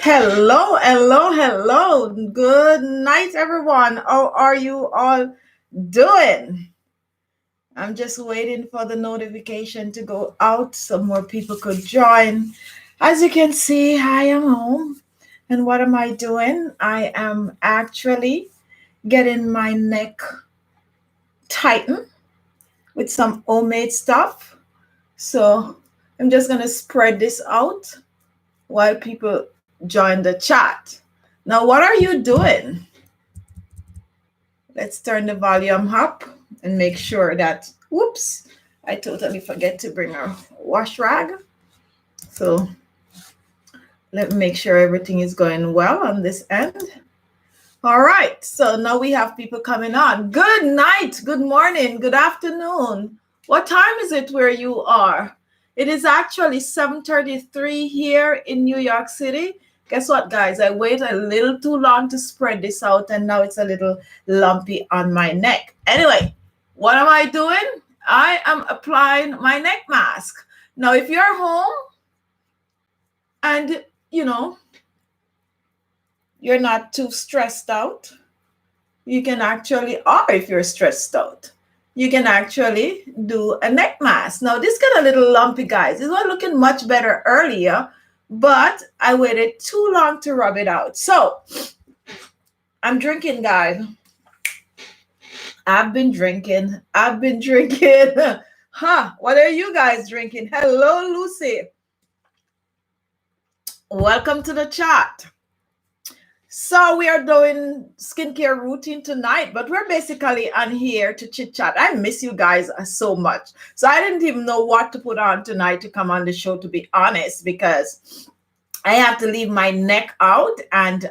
Hello, hello, hello. Good night, everyone. How are you all doing? I'm just waiting for the notification to go out so more people could join. As you can see, I am home. And what am I doing? I am actually getting my neck tightened with some homemade stuff. So I'm just going to spread this out while people join the chat. Now, what are you doing? Let's turn the volume up and make sure that, whoops, I totally forget to bring our wash rag. So let me make sure everything is going well on this end. All right, so now we have people coming on. Good night, good morning, good afternoon. What time is it where you are? It is actually 7:33 here in New York City. Guess what, guys? I waited a little too long to spread this out, and now it's a little lumpy on my neck. Anyway, what am I doing? I am applying my neck mask. Now, if you're home and, you're not too stressed out, you can actually, or if you're stressed out, you can actually do a neck mask. Now, this got a little lumpy, guys. It was looking much better earlier, but I waited too long to rub it out. So I'm drinking, guys. I've been drinking. What are you guys drinking? Hello, Lucy. Welcome to the chat. So we are doing skincare routine tonight, but we're basically on here to chit chat. I miss you guys so much. So I didn't even know what to put on tonight to come on the show, to be honest, because I have to leave my neck out and,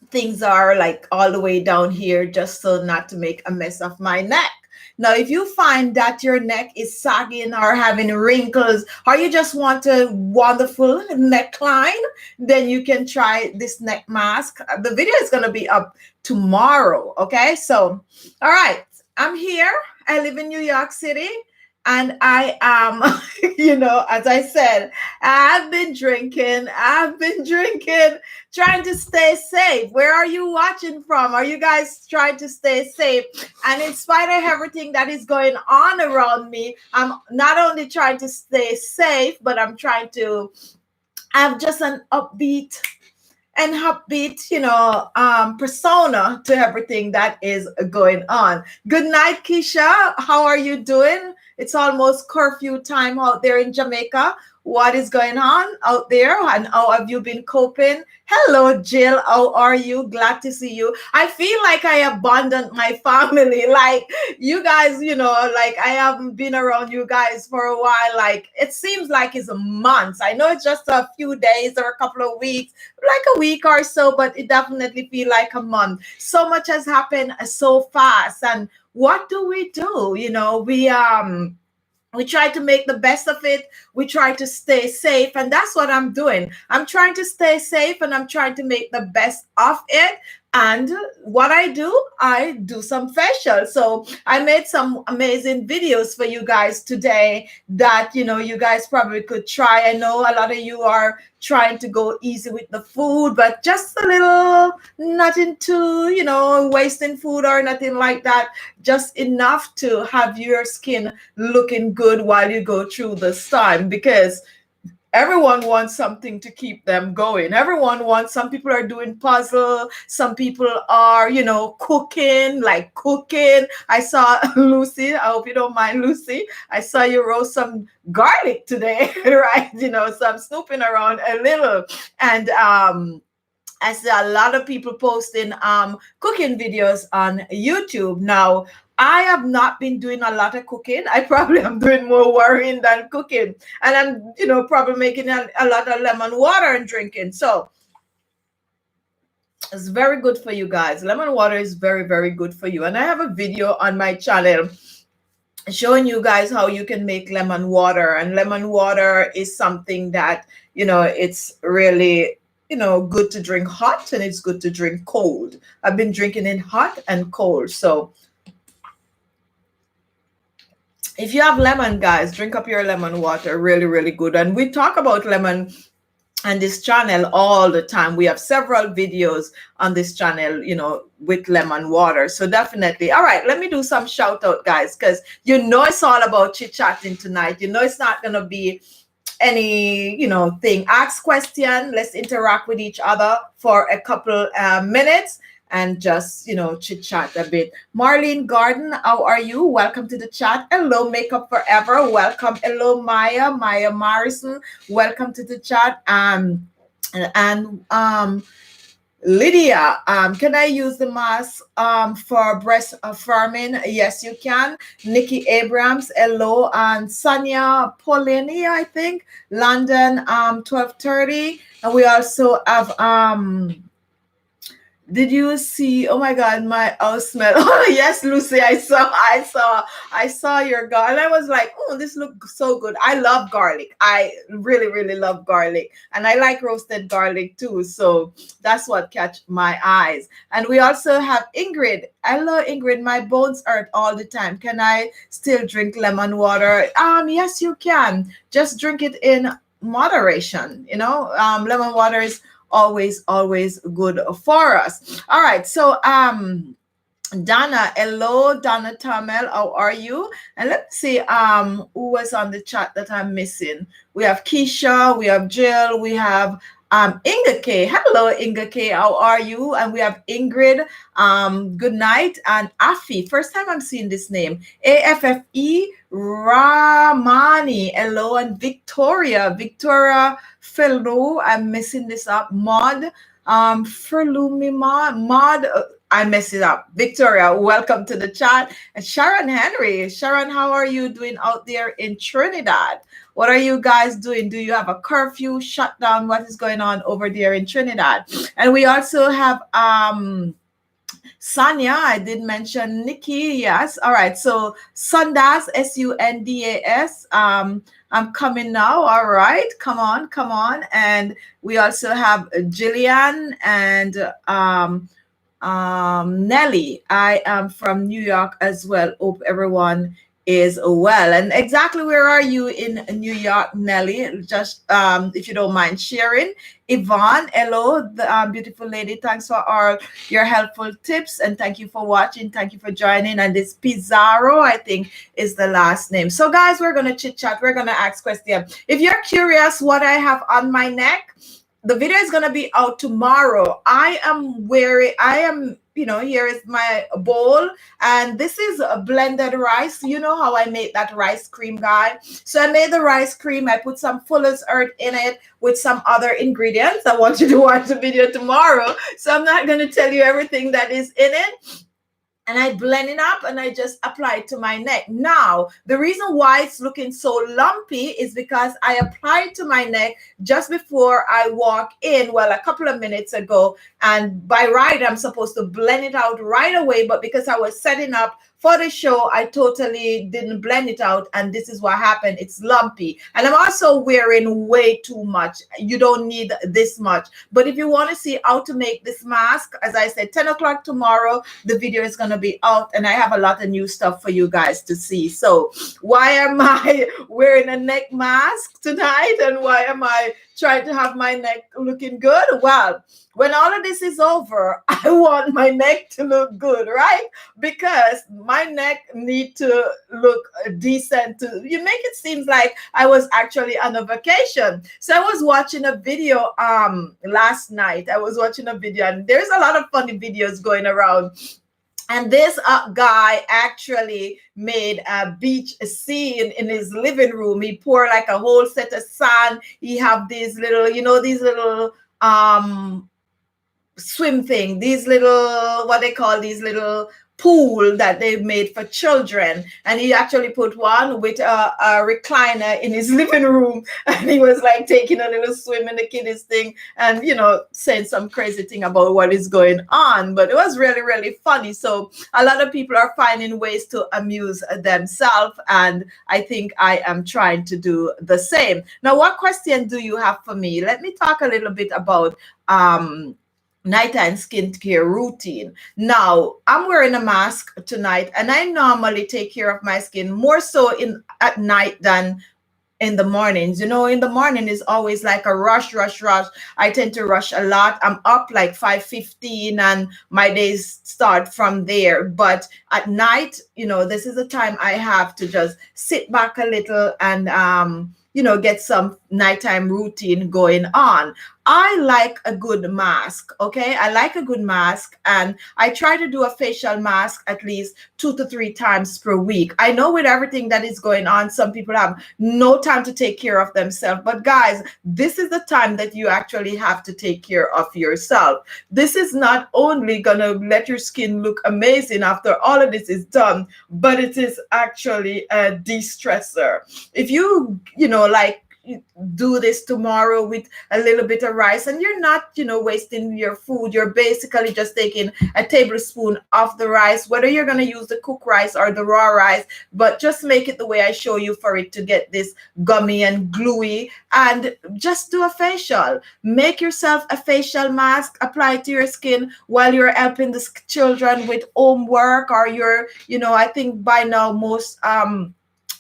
things are like all the way down here just so not to make a mess of my neck. Now, if you find that your neck is sagging or having wrinkles, or you just want a wonderful neckline, then you can try this neck mask. The video is going to be up tomorrow. Okay. So, all right. I'm here. I live in New York City. And I am, as I said, I've been drinking, trying to stay safe. Where are you watching from? Are you guys trying to stay safe? And in spite of everything that is going on around me, I'm not only trying to stay safe, but I'm trying to have just an upbeat persona to everything that is going on. Good night, Keisha. How are you doing? It's almost curfew time out there in Jamaica. What is going on out there? And how have you been coping? Hello, Jill. How are you? Glad to see you. I feel like I abandoned my family. Like you guys, like I haven't been around you guys for a while. Like it seems like it's months. I know it's just a few days or a couple of weeks, like a week or so, but it definitely feel like a month. So much has happened so fast. And what do? We try to make the best of it. We try to stay safe. And that's what I'm doing. I'm trying to stay safe and I'm trying to make the best of it. And what I do some facial. So I made some amazing videos for you guys today that, you guys probably could try. I know a lot of you are trying to go easy with the food, but just a little, nothing too, wasting food or nothing like that. Just enough to have your skin looking good while you go through this time, because everyone wants something to keep them going. Some people are doing puzzle. Some people are, cooking. I saw Lucy. I hope you don't mind, Lucy. I saw you roast some garlic today, right? So I'm snooping around a little. And, I see a lot of people posting cooking videos on YouTube. Now, I have not been doing a lot of cooking. I probably am doing more worrying than cooking. And I'm, probably making a lot of lemon water and drinking. So it's very good for you guys. Lemon water is very, very good for you. And I have a video on my channel showing you guys how you can make lemon water. And lemon water is something that, it's really good to drink hot and it's good to drink cold. I've been drinking it hot and cold. So if you have lemon, guys, drink up your lemon water. Really, really good. And we talk about lemon and this channel all the time. We have several videos on this channel, you know, with lemon water. So definitely. All right, let me do some shout out, guys, because you know it's all about chit chatting tonight. You know it's not gonna be any, you know, thing. Ask question. Let's interact with each other for a couple minutes and just, you know, chit chat a bit. Marlene Garden, how are you? Welcome to the chat. Hello, Makeup Forever. Welcome. Hello, Maya Morrison. Welcome to the chat. And Lydia, can I use the mask for breast affirming? Yes, you can. Nikki Abrams, hello, and Sonia Polini, I think, London, 12:30, and we also have did you see? Oh my God, my house smell. Oh yes, Lucy, I saw your garlic. And I was like, oh, this looks so good. I love garlic. I really love garlic, and I like roasted garlic too. So that's what catch my eyes. And we also have Ingrid. Hello, Ingrid. My bones hurt all the time. Can I still drink lemon water? Yes, you can. Just drink it in moderation. You know, lemon water is always good for us. All right, so Donna, hello, Donna Tamel, how are you? And let's see who was on the chat that I'm missing. We have Keisha, we have Jill, we have Inga K. Hello, Inga K. How are you? And we have Ingrid. Good night. And Afi. First time I'm seeing this name. AFFE Ramani. Hello. And Victoria. Victoria Fellow. I'm messing this up. Mod. Mod. I messed it up. Victoria, welcome to the chat. And Sharon Henry. Sharon, how are you doing out there in Trinidad? What are you guys doing? Do you have a curfew, shutdown? What is going on over there in Trinidad? And we also have Sonia. I did mention Nikki. Yes. All right. So Sundas, Sundas. I'm coming now. All right. Come on. And we also have Jillian and Nelly. I am from New York as well. Hope everyone is well. And exactly where are you in New York, Nelly? Just if you don't mind sharing. Yvonne, hello, the beautiful lady. Thanks for all your helpful tips, and thank you for watching. Thank you for joining. And this Pizarro, I think, is the last name. So guys, we're gonna chit chat. We're gonna ask questions. If you're curious what I have on my neck, the video is going to be out tomorrow. I am, you know, here is my bowl, and this is a blended rice. You know how I make that rice cream, guy. So I made the rice cream. I put some fuller's earth in it with some other ingredients. I want you to watch the video tomorrow. So I'm not going to tell you everything that is in it. And I blend it up and I just apply it to my neck. Now, the reason why it's looking so lumpy is because I applied to my neck just before I walk in, well, a couple of minutes ago. And by right, I'm supposed to blend it out right away. But because I was setting up for the show, I totally didn't blend it out. And this is what happened. It's lumpy. And I'm also wearing way too much. You don't need this much. But if you want to see how to make this mask, as I said, 10 o'clock tomorrow, the video is going to be out. And I have a lot of new stuff for you guys to see. So why am I wearing a neck mask tonight? And why am I trying to have my neck looking good? Well, when all of this is over, I want my neck to look good, right? Because my neck need to look decent. You make it seem like I was actually on a vacation. So I was watching a video last night. I was watching a video, and there's a lot of funny videos going around. And this guy actually made a beach scene in his living room. He poured like a whole set of sand. He have these little, you know, these little swim thing, these little, what they call these little pool that they made for children. And he actually put one with a recliner in his living room, and he was like taking a little swim in the kiddies thing and, you know, saying some crazy thing about what is going on. But it was really funny. So a lot of people are finding ways to amuse themselves, and I think I am trying to do the same. Now, what question do you have for me? Let me talk a little bit about nighttime skincare routine. Now, I'm wearing a mask tonight, and I normally take care of my skin more so at night than in the mornings. You know, in the morning is always like a rush, rush, rush. I tend to rush a lot. I'm up like 5:15 and my days start from there. But at night, you know, this is the time I have to just sit back a little and you know, get some nighttime routine going on. I like a good mask, okay? I like a good mask, and I try to do a facial mask at least 2 to 3 times per week. I know with everything that is going on, some people have no time to take care of themselves. But guys, this is the time that you actually have to take care of yourself. This is not only gonna let your skin look amazing after all of this is done, but it is actually a de-stressor. If you know, like, do this tomorrow with a little bit of rice, and you're not, you know, wasting your food. You're basically just taking a tablespoon of the rice, whether you're going to use the cooked rice or the raw rice, but just make it the way I show you for it to get this gummy and gluey. And just do a facial. Make yourself a facial mask, apply it to your skin while you're helping the children with homework, or you're, you know, I think by now most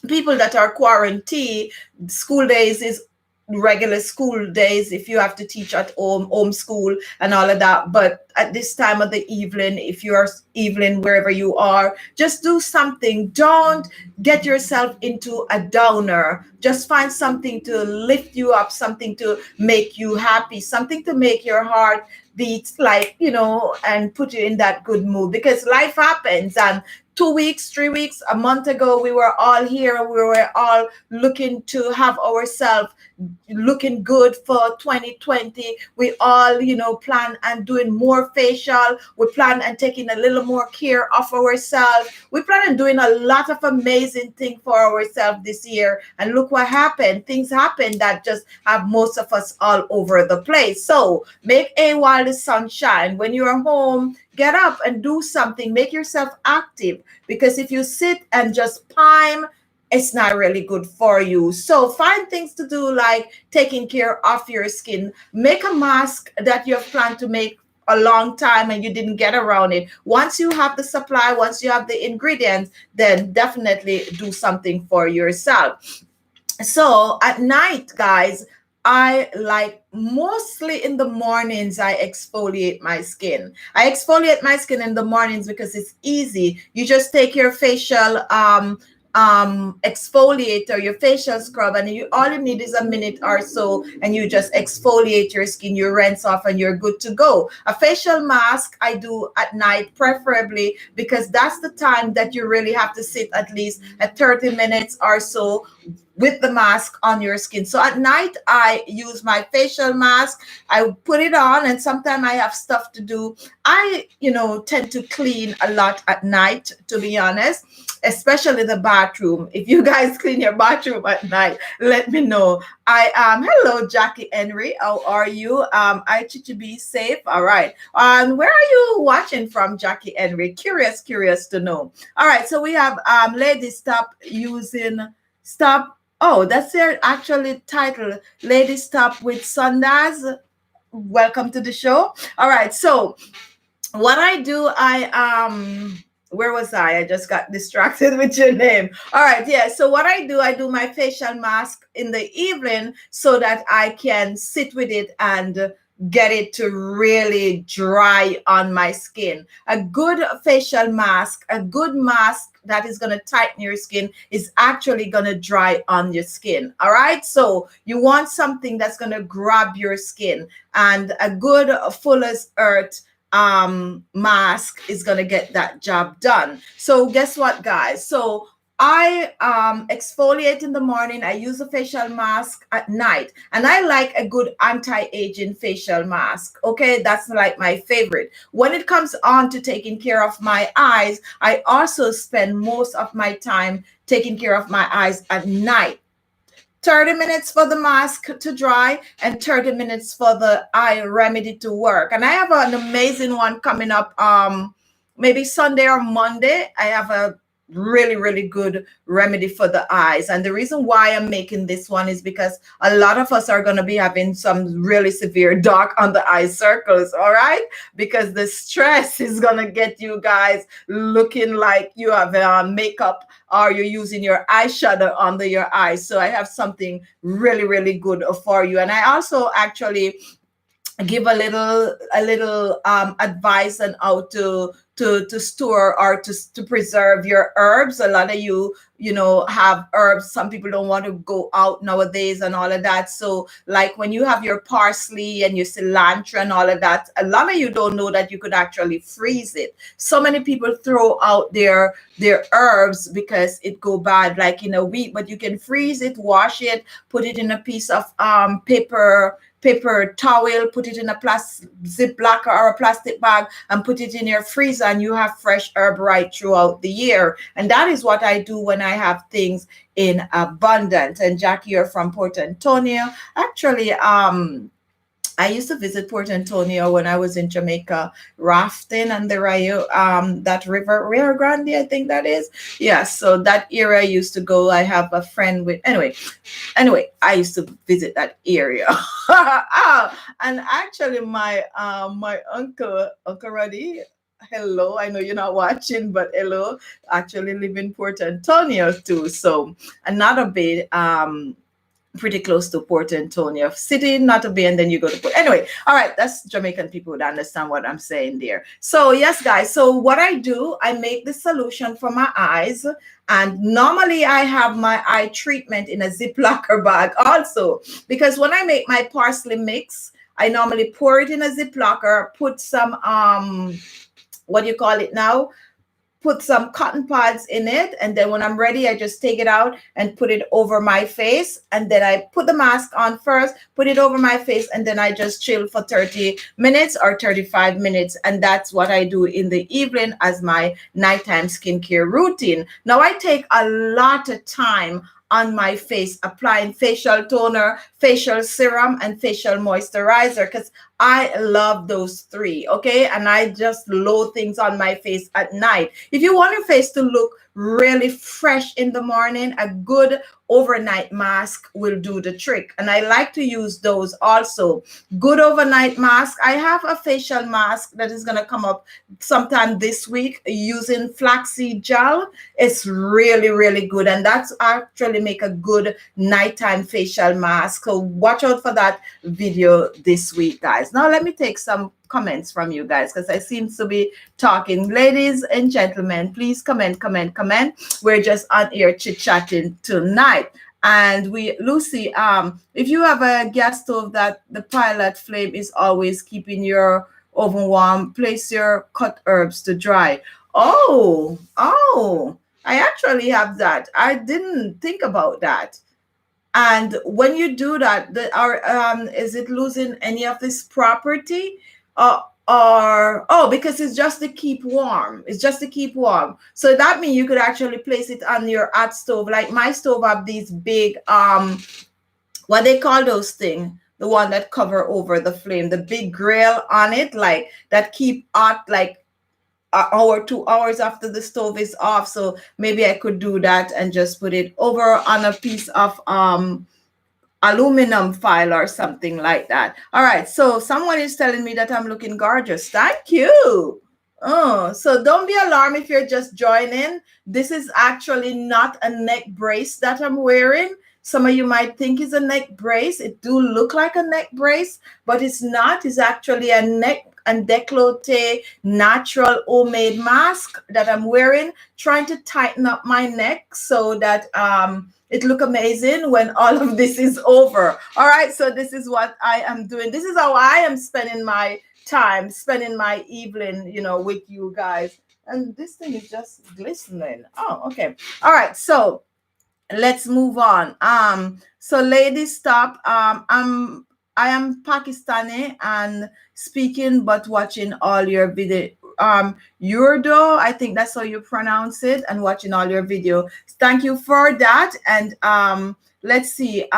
people that are quarantined, school days is regular school days if you have to teach at home, homeschool and all of that. But at this time of the evening, if you're evening wherever you are, just do something. Don't get yourself into a downer. Just find something to lift you up, something to make you happy, something to make your heart beat, like, you know, and put you in that good mood, because life happens. And 2 weeks, 3 weeks, a month ago, we were all here and we were all looking to have ourselves looking good for 2020. We all, you know, plan and doing more facial. We plan and taking a little more care of ourselves. We plan on doing a lot of amazing things for ourselves this year. And look what happened. Things happen that just have most of us all over the place. So make a while the sun shine. When you're home, get up and do something. Make yourself active, because if you sit and just pine, it's not really good for you. So find things to do, like taking care of your skin. Make a mask that you have planned to make a long time and you didn't get around it. Once you have the supply, once you have the ingredients, then definitely do something for yourself. So at night, guys, I like, mostly in the mornings, I exfoliate my skin. I exfoliate my skin in the mornings because it's easy. You just take your facial exfoliator, your facial scrub, and you all you need is a minute or so, and you just exfoliate your skin, you rinse off, and you're good to go. A facial mask I do at night, preferably, because that's the time that you really have to sit at least at 30 minutes or so with the mask on your skin. So at night, I use my facial mask. I put it on, and sometimes I have stuff to do. I, you know, tend to clean a lot at night, to be honest, especially the bathroom. If you guys clean your bathroom at night, let me know. Hello, Jackie Henry. How are you? I be safe. All right. Where are you watching from, Jackie Henry? Curious to know. All right. So we have ladies stop. Oh, that's their actually title. Ladies Stop with Sundaz. Welcome to the show. All right. So what I do, where was I? I just got distracted with your name. All right, yeah. So what I do my facial mask in the evening so that I can sit with it and get it to really dry on my skin. A good facial mask, a good mask that is going to tighten your skin, is actually going to dry on your skin. All right. So you want something that's going to grab your skin, and a good Fuller's Earth mask is going to get that job done. So guess what, guys? So I exfoliate in the morning. I use a facial mask at night, and I like a good anti-aging facial mask. Okay, that's like my favorite. When it comes on to taking care of my eyes, I also spend most of my time taking care of my eyes at night. 30 minutes for the mask to dry and 30 minutes for the eye remedy to work. And I have an amazing one coming up maybe Sunday or Monday. I have a really, really good remedy for the eyes. And the reason why I'm making this one is because a lot of us are going to be having some really severe dark under eye circles, all right? Because the stress is going to get you guys looking like you have makeup or you're using your eyeshadow under your eyes. So I have something really, really good for you. And I also actually give a little advice on how to store or to preserve your herbs. A lot of you have herbs. Some people don't want to go out nowadays and all of that. So like when you have your parsley and your cilantro and all of that, a lot of you don't know that you could actually freeze it. So many people throw out their herbs because it go bad like in a week, but you can freeze it, wash it, put it in a piece of paper towel, put it in a plastic ziploc or a plastic bag and put it in your freezer, and you have fresh herb right throughout the year. And that is what I do when I have things in abundance. And Jackie, you're from Port Antonio. Actually, I used to visit Port Antonio when I was in Jamaica, rafting on the Rio, that river, Rio Grande, I think that is. Yeah, so that area I used to go. I have a friend with, anyway, I used to visit that area. And actually, my Uncle Roddy, hello, I know you're not watching, but hello, actually live in Port Antonio too. So another bit, pretty close to Port Antonio City, not a bay, and then you go to Port. Anyway, all right, that's Jamaican people would understand what I'm saying there. So yes, guys, so what I do, I make the solution for my eyes, and normally I have my eye treatment in a Ziploc bag also, because when I make my parsley mix, I normally pour it in a Ziploc, put some what do you call it now, put some cotton pads in it, and then when I'm ready, I just take it out and put it over my face, and then I put the mask on first, put it over my face, and then I just chill for 30 minutes or 35 minutes. And that's what I do in the evening as my nighttime skincare routine. Now I take a lot of time on my face applying facial toner, facial serum, and facial moisturizer, because I love those three, okay? And I just load things on my face at night. If you want your face to look really fresh in the morning, a good overnight mask will do the trick. And I like to use those also. Good overnight mask. I have a facial mask that is going to come up sometime this week using flaxseed gel. It's really, really good. And that's actually make a good nighttime facial mask. So watch out for that video this week, guys. Now let me take some comments from you guys, because I seem to be talking. Ladies and gentlemen, please comment. We're just on here chit-chatting tonight. And Lucy, if you have a gas stove that the pilot flame is always keeping your oven warm, place your cut herbs to dry. Oh, I actually have that. I didn't think about that. And when you do that, is it losing any of this property? Because it's just to keep warm. It's just to keep warm. So that means you could actually place it on your hot stove. Like my stove have these big, what they call those things? The one that cover over the flame, the big grill on it, like that keep hot like an hour, 2 hours after the stove is off. So maybe I could do that and just put it over on a piece of aluminum foil or something like that. All right, so someone is telling me that I'm looking gorgeous. Thank you. Oh, so don't be alarmed if you're just joining. This is actually not a neck brace that I'm wearing. Some of you might think it's a neck brace. It do look like a neck brace, but it's not. It's actually a neck and décolleté natural homemade mask that I'm wearing, trying to tighten up my neck so that it look amazing when all of this is over. All right, so this is what I am doing. This is how I am spending my time, spending my evening, with you guys. And this thing is just glistening. Oh, okay. All right, so let's move on. So ladies, stop. I am Pakistani and speaking but watching all your video. Urdo, I think that's how you pronounce it, and watching all your video. Thank you for that. And let's see.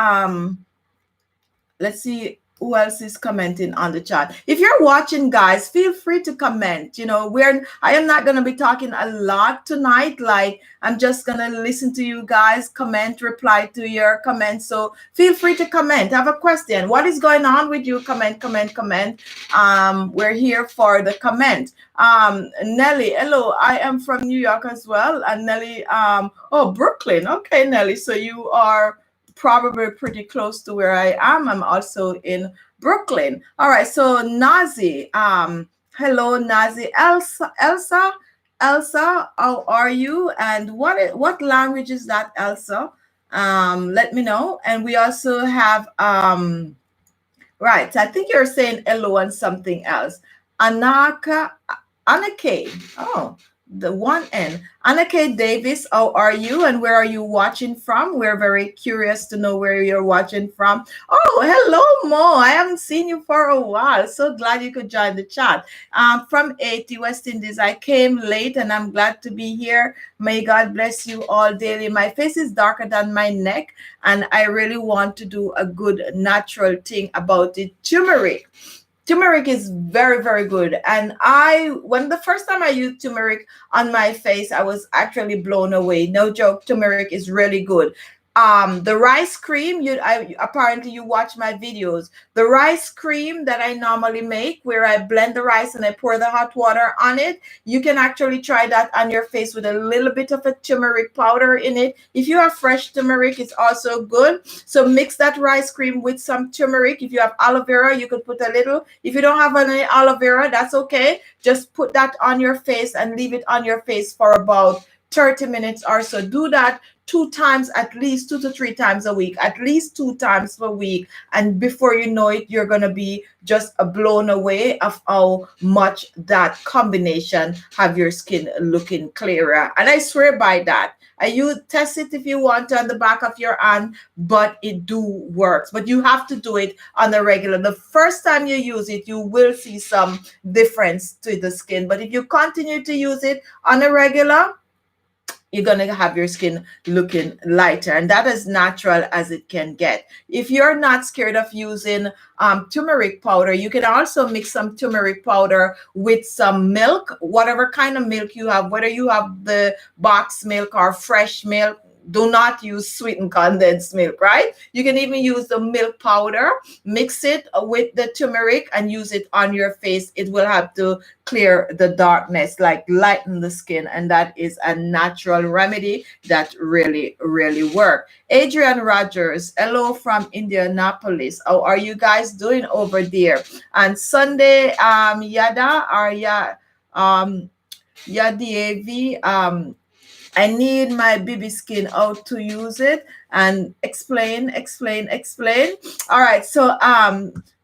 Who else is commenting on the chat? If you're watching, guys, feel free to comment. I am not going to be talking a lot tonight. Like, I'm just going to listen to you guys comment, reply to your comments. So feel free to comment. Have a question. What is going on with you? Comment, comment, comment. We're here for the comment. Nelly, hello. I am from New York as well. And Nelly, oh, Brooklyn. Okay, Nelly. So you are probably pretty close to where I am. I'm also in Brooklyn. All right. So Nazi, hello, Nazi. Elsa, how are you? And what language is that, Elsa? Let me know. And we also have right. I think you're saying hello and something else. Anake. Oh, the one N. Anake Davis, how are you? And where are you watching from? We're very curious to know where you're watching from. Oh, hello, Mo. I haven't seen you for a while. So glad you could join the chat. From Haiti, West Indies. I came late and I'm glad to be here. May God bless you all daily. My face is darker than my neck, and I really want to do a good natural thing about it. Turmeric. Turmeric is very, very good. And when the first time I used turmeric on my face, I was actually blown away. No joke, turmeric is really good. The rice cream, apparently you watch my videos. The rice cream that I normally make, where I blend the rice and I pour the hot water on it, you can actually try that on your face with a little bit of a turmeric powder in it. If you have fresh turmeric, it's also good. So mix that rice cream with some turmeric. If you have aloe vera, you could put a little. If you don't have any aloe vera, that's okay. Just put that on your face and leave it on your face for about 30 minutes or so. Do that 2 times, at least 2 to 3 times a week, at least 2 times per week. And before you know it, you're going to be just blown away of how much that combination have your skin looking clearer. And I swear by that. You test it if you want on the back of your hand, but it do works. But you have to do it on a regular. The first time you use it, you will see some difference to the skin. But if you continue to use it on a regular, you're going to have your skin looking lighter, and that is natural as it can get. If you're not scared of using turmeric powder, you can also mix some turmeric powder with some milk, whatever kind of milk you have, whether you have the box milk or fresh milk. Do not use sweetened condensed milk, right? You can even use the milk powder, mix it with the turmeric and use it on your face. It will have to clear the darkness, like lighten the skin. And that is a natural remedy that really, really works. Adrian Rogers, hello from Indianapolis. How are you guys doing over there? And Sunday, Yadav, I need my baby skin out to use it, and explain. All right. So,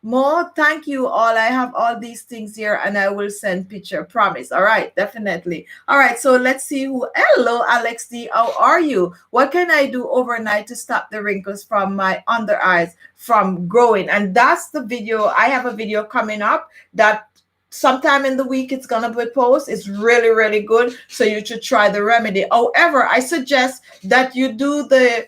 Mo, thank you all. I have all these things here and I will send picture. Promise. All right. Definitely. All right. So let's see hello, Alex D. How are you? What can I do overnight to stop the wrinkles from my under eyes from growing? And that's the video. I have a video coming up that sometime in the week it's gonna be posted. It's really, really good. So you should try the remedy. However, I suggest that you do the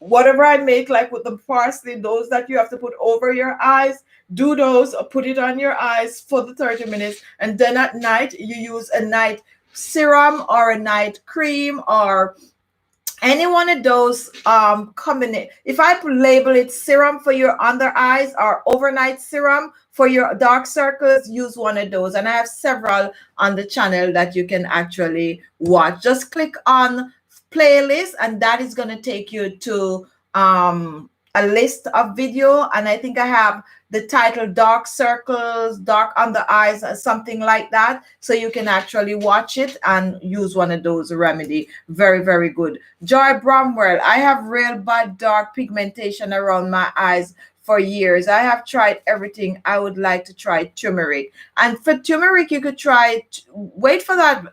whatever I make, like with the parsley, those that you have to put over your eyes, do those or put it on your eyes for the 30 minutes. And then at night you use a night serum or a night cream or any one of those combination. If I label it serum for your under eyes or overnight serum for your dark circles, use one of those. And I have several on the channel that you can actually watch. Just click on playlist and that is going to take you to a list of video. And I think I have the title dark circles, dark under eyes, or something like that. So you can actually watch it and use one of those remedy. Very, very good. Joy Bromwell, I have real bad dark pigmentation around my eyes for years. I have tried everything. I would like to try turmeric. And for turmeric, you could try, wait for that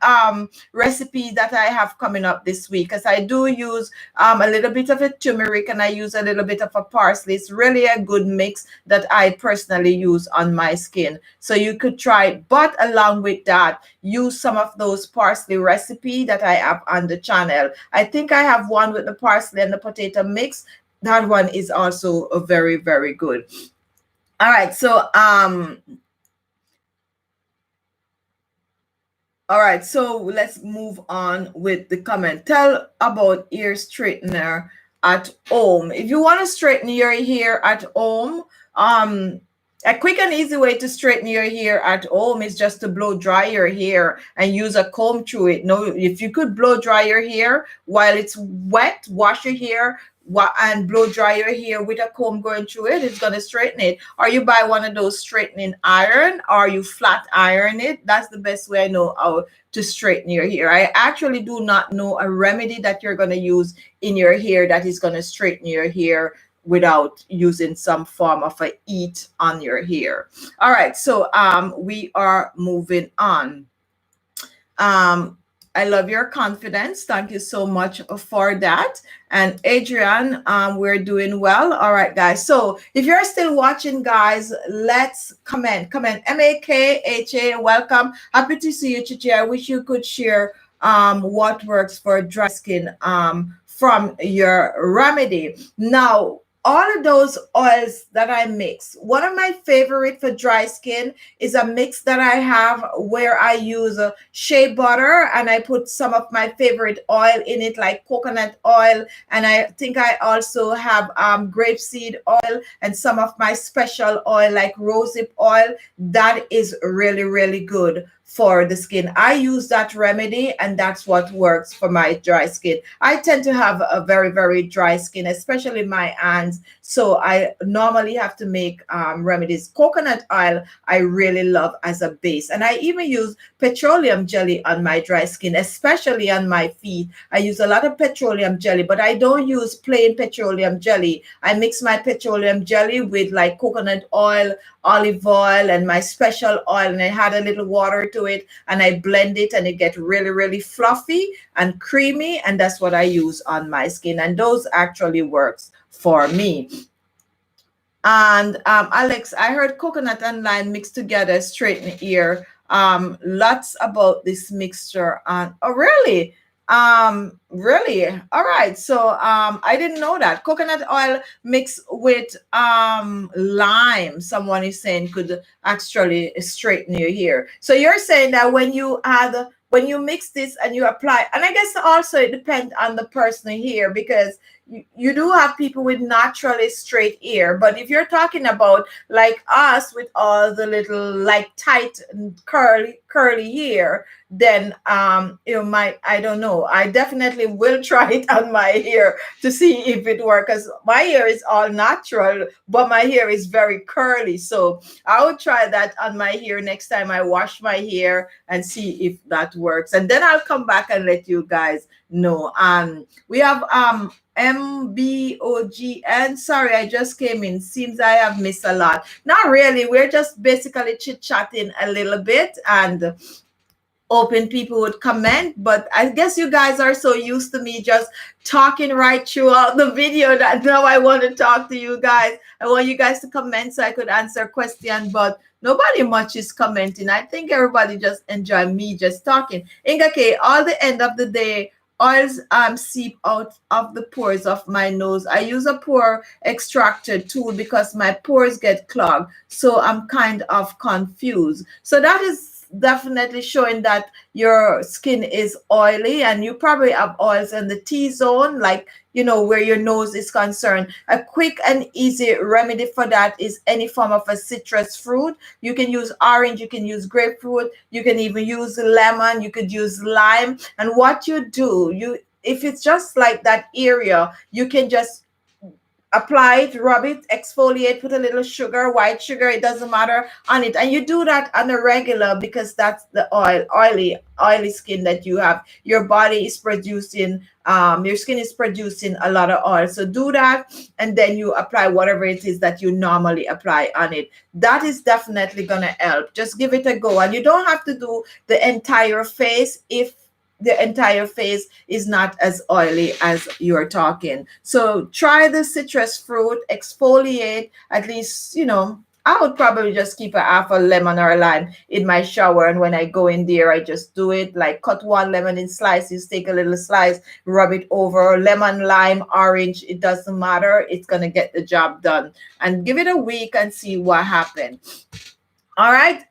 recipe that I have coming up this week, because I do use a little bit of a turmeric and I use a little bit of a parsley. It's really a good mix that I personally use on my skin. So you could try, but along with that, use some of those parsley recipe that I have on the channel. I think I have one with the parsley and the potato mix. That one is also a very, very good. All right, so all right, so let's move on with the comment. Tell about ear straightener at home. If you want to straighten your hair at home, a quick and easy way to straighten your hair at home is just to blow dry your hair and use a comb through it. No, if you could blow dry your hair while it's wet, wash your hair and blow dry your hair with a comb going through it, it's going to straighten it. Or you buy one of those straightening iron, or you flat iron it. That's the best way I know how to straighten your hair. I actually do not know a remedy that you're going to use in your hair that is going to straighten your hair without using some form of a heat on your hair. All right, so we are moving on. I love your confidence. Thank you so much for that. And Adrian, we're doing well. All right, guys. So if you're still watching, guys, let's comment. MAKHA, welcome. Happy to see you, Chichi. I wish you could share what works for dry skin from your remedy. Now, all of those oils that I mix, one of my favorite for dry skin is a mix that I have where I use shea butter and I put some of my favorite oil in it, like coconut oil. And I think I also have grapeseed oil and some of my special oil like rosehip oil. That is really, really good for the skin. I use that remedy and that's what works for my dry skin. I tend to have a very, very dry skin, especially my hands. So I normally have to make remedies. Coconut oil, I really love as a base. And I even use petroleum jelly on my dry skin, especially on my feet. I use a lot of petroleum jelly, but I don't use plain petroleum jelly. I mix my petroleum jelly with like coconut oil, olive oil, and my special oil, and I add a little water to it, and I blend it, and it gets really, really fluffy and creamy, and that's what I use on my skin, and those actually works for me. And Alex, I heard coconut and lime mixed together, straighten ear. Lots about this mixture. And oh, really? Really? All right. So I didn't know that coconut oil mixed with lime, someone is saying, could actually straighten your hair. So you're saying that when you mix this and you apply, and I guess also it depends on the person here, because you do have people with naturally straight hair, but if you're talking about like us with all the little like tight and curly hair, then you might, I don't know, I definitely will try it on my hair to see if it works, because my hair is all natural but my hair is very curly. So I will try that on my hair next time I wash my hair and see if that works, and then I'll come back and let you guys know. We have MBOGN. Sorry, I just came in. Seems I have missed a lot. Not really. We're just basically chit-chatting a little bit and hoping people would comment, but I guess you guys are so used to me just talking right throughout the video that now I want to talk to you guys. I want you guys to comment so I could answer questions, but nobody much is commenting. I think everybody just enjoy me just talking. Inga K, all the end of the day, oils seep out of the pores of my nose. I use a pore extractor tool because my pores get clogged, so I'm kind of confused. So that is definitely showing that your skin is oily, and you probably have oils in the T-zone, like, you know, where your nose is concerned. A quick and easy remedy for that is any form of a citrus fruit. You can use orange, you can use grapefruit, you can even use lemon, you could use lime. And what you do, if it's just like that area, you can just apply it, rub it, exfoliate, put a little sugar, white sugar, it doesn't matter, on it. And you do that on a regular, because that's the oily skin that you have. Your body is producing, your skin is producing a lot of oil. So do that, and then you apply whatever it is that you normally apply on it. That is definitely gonna help. Just give it a go. And you don't have to do the entire face if the entire face is not as oily as you're talking. So try the citrus fruit, exfoliate at least, you know, I would probably just keep a half a lemon or a lime in my shower, and when I go in there, I just do it like cut one lemon in slices, take a little slice, rub it over. Lemon, lime, orange, it doesn't matter. It's gonna get the job done. And give it a week and see what happens. All right.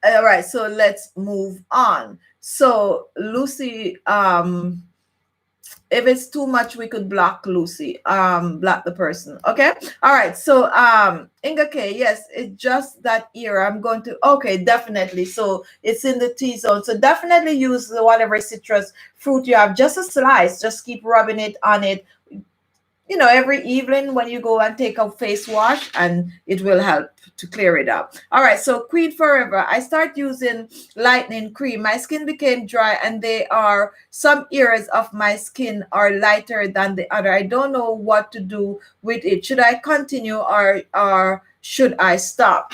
So let's move on. So Lucy, if it's too much, we could block Lucy, block the person. Okay. All right. So Inga K, yes, it's just that era. I'm going to, okay, definitely. So it's in the T zone. So definitely use whatever citrus fruit you have, just a slice, just keep rubbing it on it, you know, every evening when you go and take a face wash, and it will help to clear it up. All right, so Queen Forever, I start using lightening cream. My skin became dry, and they are some areas of my skin are lighter than the other. I don't know what to do with it. Should I continue, or should I stop?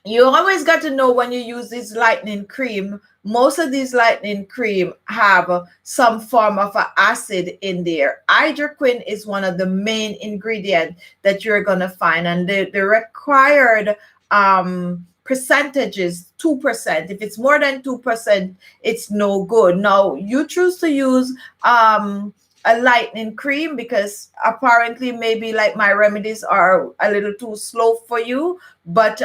You always got to know when you use this lightening cream, most of these lightening cream have some form of an acid in there. Hydroquin is one of the main ingredients that you're going to find, and the required percentage is 2%. If it's more than 2%, it's no good. Now you choose to use a lightening cream because apparently maybe like my remedies are a little too slow for you, but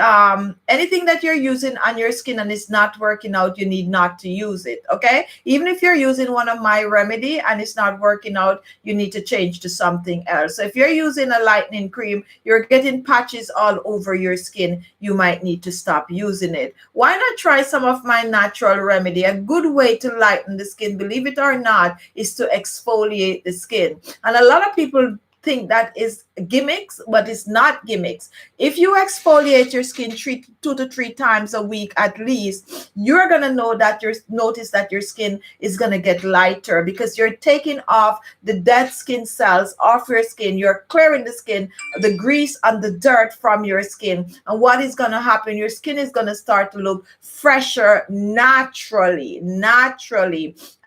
anything that you're using on your skin and it's not working out, you need not to use it. Okay, even if you're using one of my remedy and it's not working out, you need to change to something else. So if you're using a lightening cream, you're getting patches all over your skin, you might need to stop using it. Why not try some of my natural remedy? A good way to lighten the skin, believe it or not, is to exfoliate the skin. And a lot of people think that is gimmicks, but it's not gimmicks. If you exfoliate your skin 2 to 3 times a week at least, you're gonna notice that your skin is gonna get lighter because you're taking off the dead skin cells off your skin. You're clearing the skin, the grease and the dirt from your skin. And what is gonna happen? Your skin is gonna start to look fresher naturally.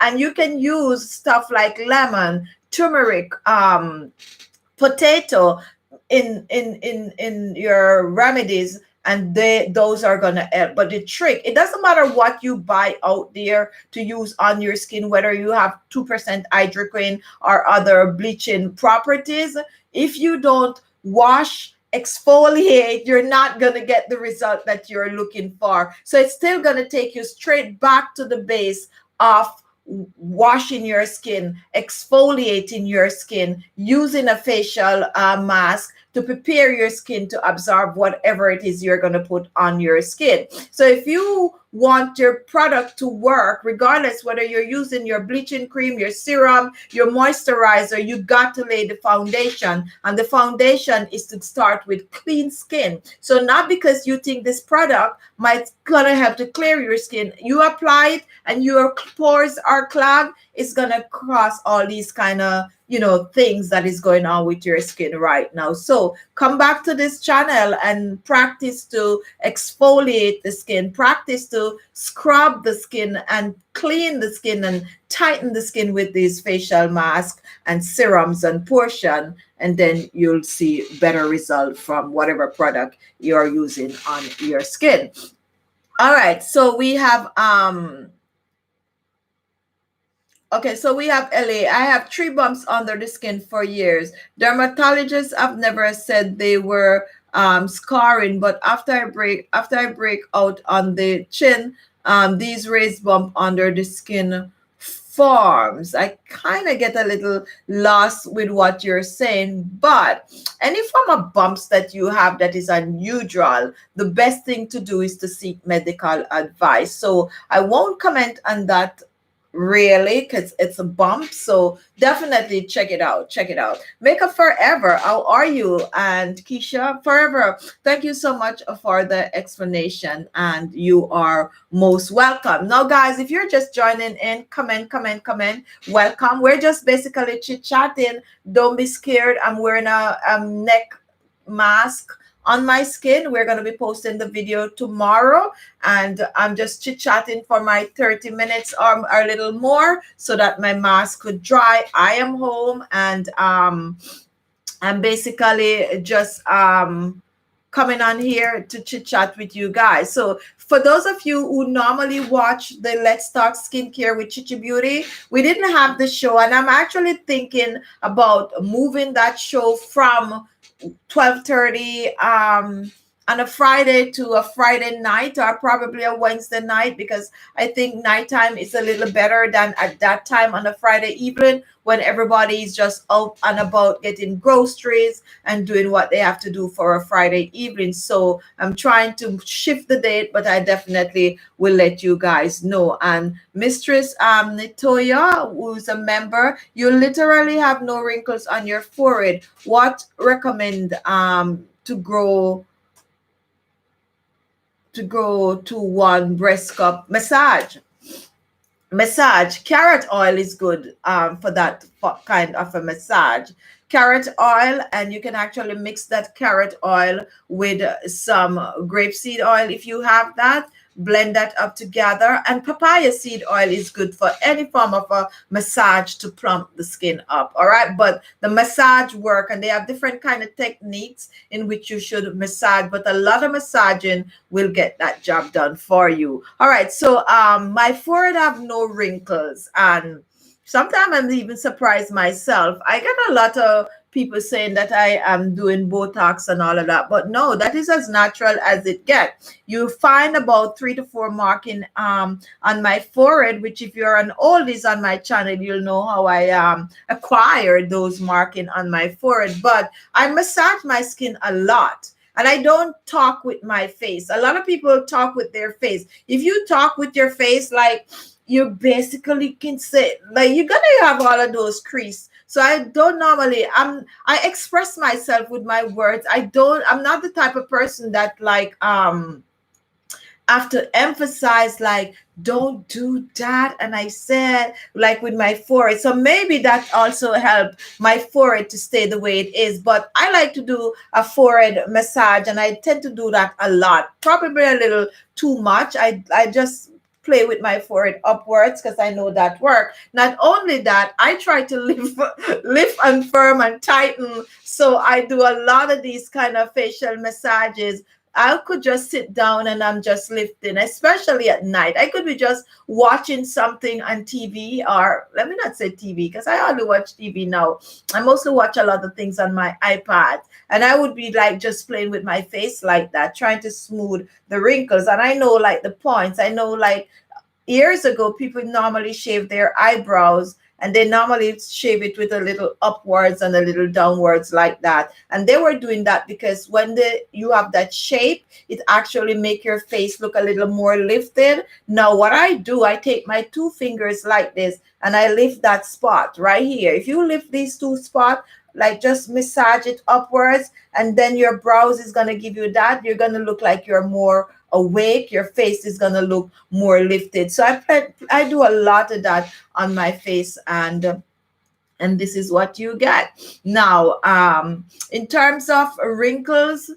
And you can use stuff like lemon, turmeric, potato in your remedies, and those are gonna help. But the trick, it doesn't matter what you buy out there to use on your skin, whether you have 2% hydroquin or other bleaching properties, if you don't wash, exfoliate, you're not going to get the result that you're looking for. So it's still going to take you straight back to the base of washing your skin, exfoliating your skin, using a facial mask to prepare your skin to absorb whatever it is you're going to put on your skin. So if you want your product to work, regardless whether you're using your bleaching cream, your serum, your moisturizer, you got to lay the foundation. And the foundation is to start with clean skin. So not because you think this product might gonna help to clear your skin, you apply it and your pores are clogged, it's gonna cause all these kind of things that is going on with your skin right now. So come back to this channel and practice to exfoliate the skin, practice to scrub the skin and clean the skin and tighten the skin with these facial masks and serums and portion, and then you'll see better result from whatever product you're using on your skin. All right, so we have okay, so we have LA. I have 3 bumps under the skin for years. Dermatologists have never said they were scarring, but after I break out on the chin, these raised bump under the skin forms. I kind of get a little lost with what you're saying, but any form of bumps that you have that is unusual, the best thing to do is to seek medical advice. So I won't comment on that really because it's a bump, so definitely check it out. Makeup Forever, how are you? And Keisha Forever, thank you so much for the explanation, and you are most welcome. Now guys, if you're just joining in, comment, welcome. We're just basically chit-chatting. Don't be scared. I'm wearing a neck mask on my skin. We're going to be posting the video tomorrow, and I'm just chit-chatting for my 30 minutes or a little more so that my mask could dry. I am home, and I'm basically just coming on here to chit chat with you guys. So for those of you who normally watch the Let's Talk Skincare with Khichibeauty, we didn't have the show, and I'm actually thinking about moving that show from 12:30 on a Friday to a Friday night, or probably a Wednesday night, because I think nighttime is a little better than at that time on a Friday evening when everybody is just out and about getting groceries and doing what they have to do for a Friday evening. So I'm trying to shift the date, but I definitely will let you guys know. And Mistress Nitoya, who's a member, you literally have no wrinkles on your forehead. What recommend to grow to one breast cup? Massage carrot oil is good for that kind of a massage. Carrot oil, and you can actually mix that carrot oil with some grapeseed oil if you have that. Blend that up together, and papaya seed oil is good for any form of a massage to plump the skin up. All right, but the massage work, and they have different kind of techniques in which you should massage, but a lot of massaging will get that job done for you. All right, so my forehead have no wrinkles, and sometimes I'm even surprised myself. I get a lot of people saying that I am doing Botox and all of that, but no, that is as natural as it gets. You find about 3 to 4 marking on my forehead, which if you're an oldies on my channel, you'll know how I acquired those marking on my forehead. But I massage my skin a lot. And I don't talk with my face. A lot of people talk with their face. If you talk with your face, like, you basically can say, like, you're gonna have all of those crease. So I don't normally, I express myself with my words. I'm not the type of person that like have to emphasize, like, don't do that. And I said, like, with my forehead. So maybe that also helped my forehead to stay the way it is. But I like to do a forehead massage, and I tend to do that a lot, probably a little too much. I just play with my forehead upwards because I know that work. Not only that, I try to lift and firm and tighten. So I do a lot of these kind of facial massages. I could just sit down and I'm just lifting, especially at night. I could be just watching something on TV, or let me not say TV because I hardly watch TV now. I mostly watch a lot of things on my iPad. And I would be like just playing with my face like that, trying to smooth the wrinkles. And I know like the points. I know like years ago, people normally shave their eyebrows, and they normally shave it with a little upwards and a little downwards like that. And they were doing that because when you have that shape, it actually make your face look a little more lifted. Now, what I do, I take my 2 fingers like this, and I lift that spot right here. If you lift these 2 spots, like just massage it upwards, and then your brows is going to give you that. You're going to look like you're more awake. Your face is going to look more lifted. So I do a lot of that on my face, and this is what you get. Now, in terms of wrinkles,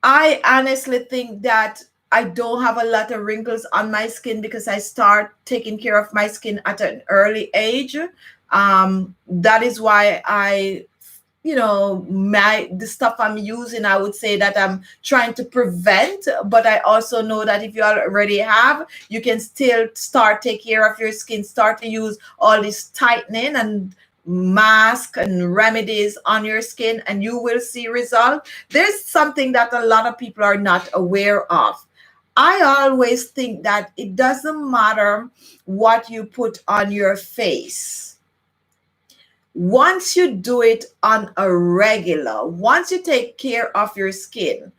I honestly think that I don't have a lot of wrinkles on my skin because I start taking care of my skin at an early age. That is why the stuff I'm using, I would say that I'm trying to prevent, but I also know that if you already have, you can still start take care of your skin, start to use all this tightening and mask and remedies on your skin, and you will see results. There's something that a lot of people are not aware of. I always think that it doesn't matter what you put on your face. Once you do it on a regular, once you take care of your skin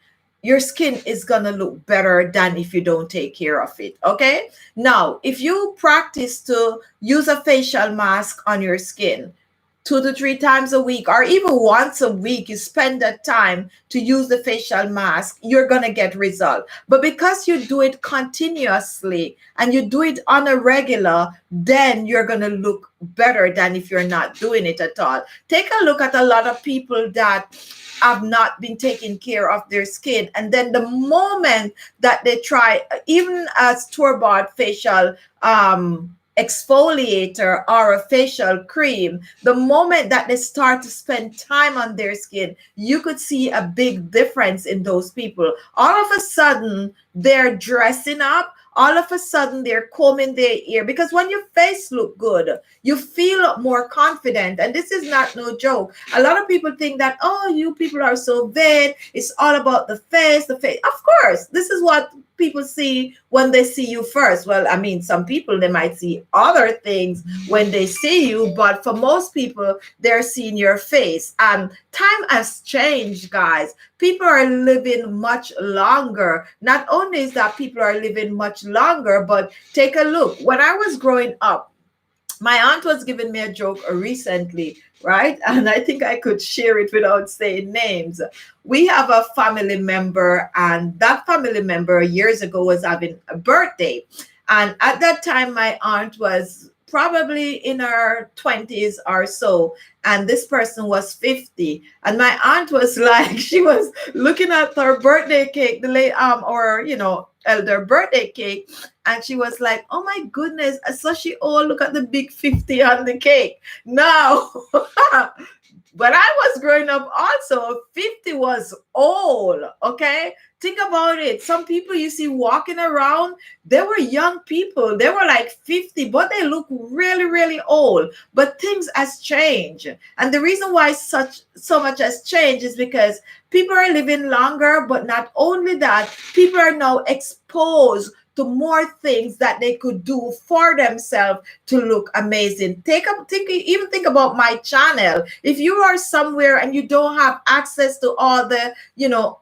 is going to look better than if you don't take care of it. Okay. Now, if you practice to use a facial mask on your skin 2 to 3 times a week, or even once a week, you spend that time to use the facial mask, you're going to get result. But because you do it continuously and you do it on a regular, then you're going to look better than if you're not doing it at all. Take a look at a lot of people that have not been taking care of their skin, and then the moment that they try even a store-bought facial exfoliator or a facial cream, the moment that they start to spend time on their skin, you could see a big difference in those people. All of a sudden, they're dressing up. All of a sudden, they're combing their ear, because when your face look good, you feel more confident. And this is not no joke. A lot of people think that, oh, you people are so vain. It's all about the face, the face. Of course, this is what people see when they see you first. Well, I mean, some people, they might see other things when they see you, but for most people, they're seeing your face. And time has changed, guys. People are living much longer. Not only is that people are living much longer, but take a look. When I was growing up, my aunt was giving me a joke recently, right? And I think I could share it without saying names. We have a family member, and that family member years ago was having a birthday. And at that time, my aunt was probably in her 20s or so, and this person was 50. And my aunt was like, she was looking at her birthday cake, the late or elder birthday cake, and she was like, oh my goodness, so she, oh, look at the big 50 on the cake. Now when I was growing up also, 50 was old. Okay, think about it. Some people you see walking around, they were young people, they were like 50, but they look really, really old. But things has changed, and the reason why so much has changed is because people are living longer. But not only that, people are now exposed to more things that they could do for themselves to look amazing. Think about my channel. If you are somewhere and you don't have access to all the,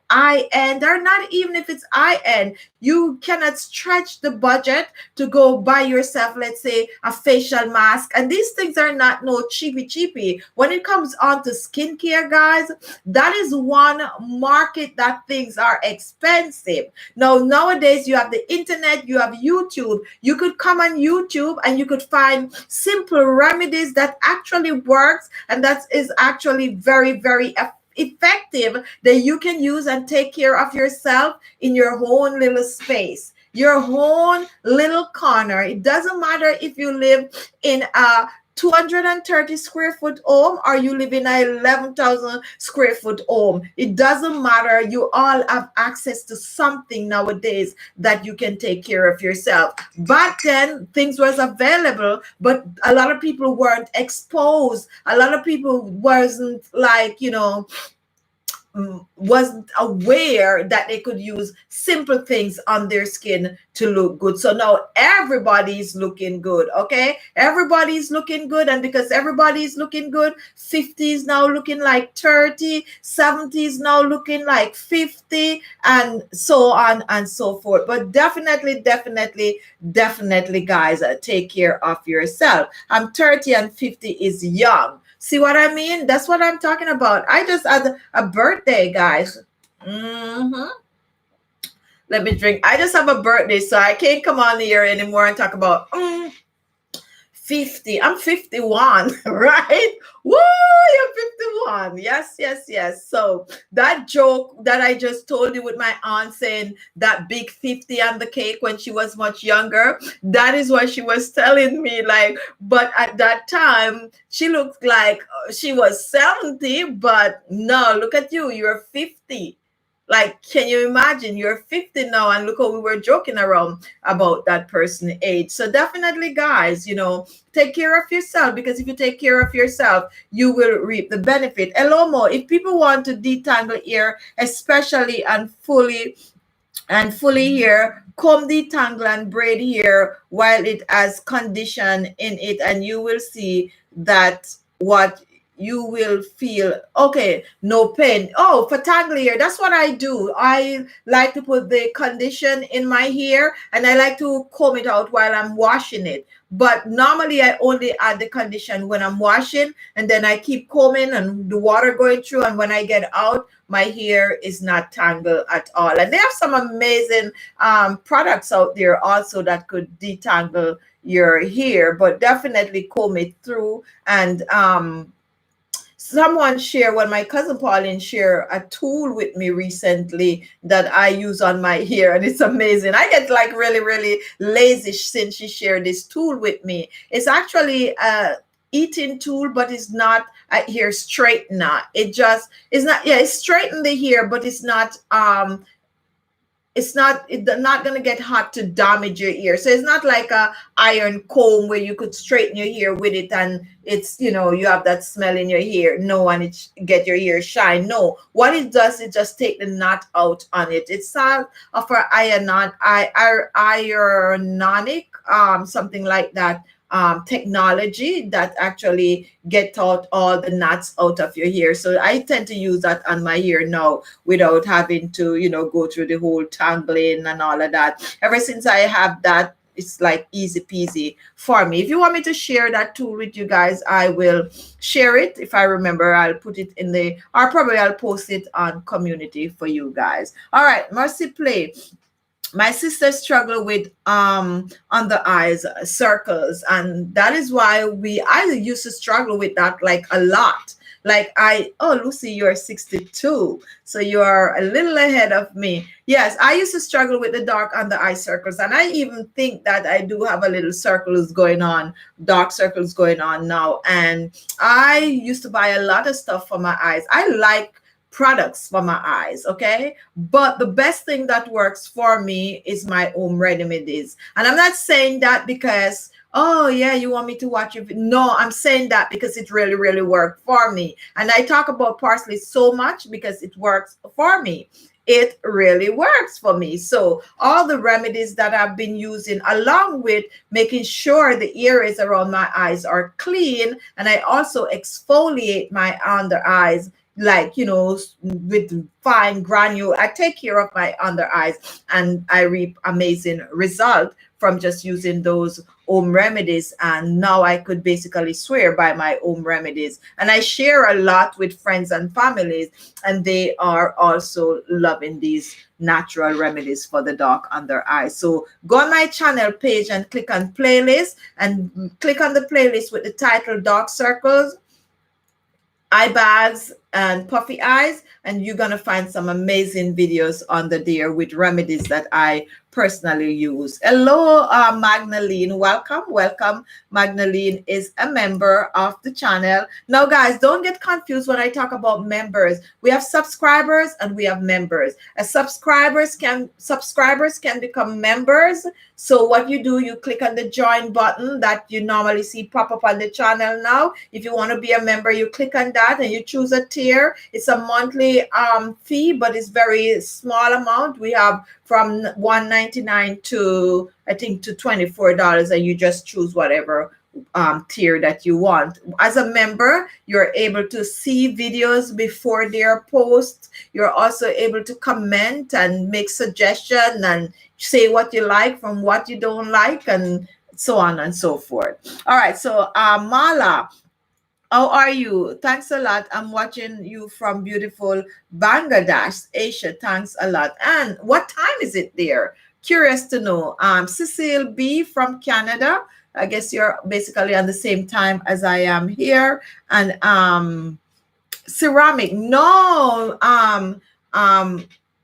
high end, or not even if it's high end, you cannot stretch the budget to go buy yourself, let's say, a facial mask. And these things are not no cheapy. When it comes on to skincare, guys, that is one market that things are expensive. Now, nowadays, you have the internet, you have YouTube. You could come on YouTube and you could find simple remedies that actually works, and that is actually very, very effective, that you can use and take care of yourself in your own little space, your own little corner. It doesn't matter if you live in a 230 square foot home or you live in a 11,000 square foot home. It doesn't matter. You all have access to something nowadays that you can take care of yourself. Back then, things was available, but a lot of people weren't exposed. A lot of people wasn't like, wasn't aware that they could use simple things on their skin to look good. So now everybody's looking good. Okay, everybody's looking good, and because everybody's looking good, 50 is now looking like 30, 70 is now looking like 50, and so on and so forth. But definitely guys, take care of yourself. 30 and 50 is young. See what I mean? That's what I'm talking about. I just had a birthday, guys. Let me drink. I just have a birthday, so I can't come on here anymore and talk about 50. I'm 51, right? Woo, you're 51. Yes. So that joke that I just told you with my aunt saying that big 50 on the cake when she was much younger, that is what she was telling me. Like, but at that time, she looked like she was 70, but no, look at you, you're 50. Like, can you imagine? You're 50 now, and look how we were joking around about that person's age. So definitely, guys, take care of yourself, because if you take care of yourself, you will reap the benefit. Elomo, if people want to detangle hair, especially and fully hair, comb, detangle, and braid hair while it has condition in it, and you will see that what you will feel, okay, no pain. Oh, for tangle hair, that's what I do. I like to put the condition in my hair, and I like to comb it out while I'm washing it. But normally I only add the condition when I'm washing, and then I keep combing and the water going through, and when I get out, my hair is not tangled at all. And they have some amazing products out there also that could detangle your hair, but definitely comb it through and someone share, when my cousin Pauline share a tool with me recently that I use on my hair, and it's amazing. I get like really, really lazy since she shared this tool with me. It's actually a eating tool, but it's not a hair straightener. It just it's not, yeah, it's straighten the hair, but it's not going to get hot to damage your ear. So it's not like a iron comb where you could straighten your hair with it and it's, you have that smell in your hair. No, and it get your hair shine. No, what it does, it just take the knot out on it. It's sort of a ironic, something like that, technology that actually get out all the knots out of your hair. So I tend to use that on my hair now without having to, go through the whole tangling and all of that. Ever since I have that, it's like easy peasy for me. If you want me to share that tool with you guys, I will share it. If I remember, I'll put it in or probably I'll post it on community for you guys. All right, Mercy Play. My sister struggle with under eyes circles, and that is why I used to struggle with that like a lot. Like Lucy, you're 62, so you are a little ahead of me. Yes, I used to struggle with the dark under eye circles, and I even think that I do have a little circles going on, dark circles going on now. And I used to buy a lot of stuff for my eyes. I like products for my eyes, okay? But the best thing that works for me is my home remedies. And I'm not saying that because, oh yeah, you want me to watch your video. No, I'm saying that because it really, really worked for me. And I talk about parsley so much because it works for me. It really works for me. So all the remedies that I've been using, along with making sure the areas around my eyes are clean, and I also exfoliate my under eyes, like, with fine granule. I take care of my under eyes, and I reap amazing result from just using those home remedies. And now I could basically swear by my home remedies, and I share a lot with friends and families, and they are also loving these natural remedies for the dark under eye. So go on my channel page and click on playlist, and click on the playlist with the title Dark Circles, Eye Bags, and Puffy Eyes, and you're gonna find some amazing videos under there with remedies that I personally use. Hello, Magnaline. Welcome. Magnaline is a member of the channel. Now, guys, don't get confused when I talk about members. We have subscribers and we have members. Subscribers can become members. So what you do, you click on the join button that you normally see pop up on the channel now. If you want to be a member, you click on that and you choose a tier. It's a monthly fee, but it's very small amount. We have from $1.99 to, I think, to $24, and you just choose whatever tier that you want. As a member, you're able to see videos before they're posted. You're also able to comment and make suggestions and say what you like from what you don't like, and so on and so forth. All right, so Mala, how are you? Thanks a lot. I'm watching you from beautiful Bangladesh, Asia. Thanks a lot. And what time is it there? Curious to know. Cecile B from Canada. I guess you're basically on the same time as I am here. And ceramic. No,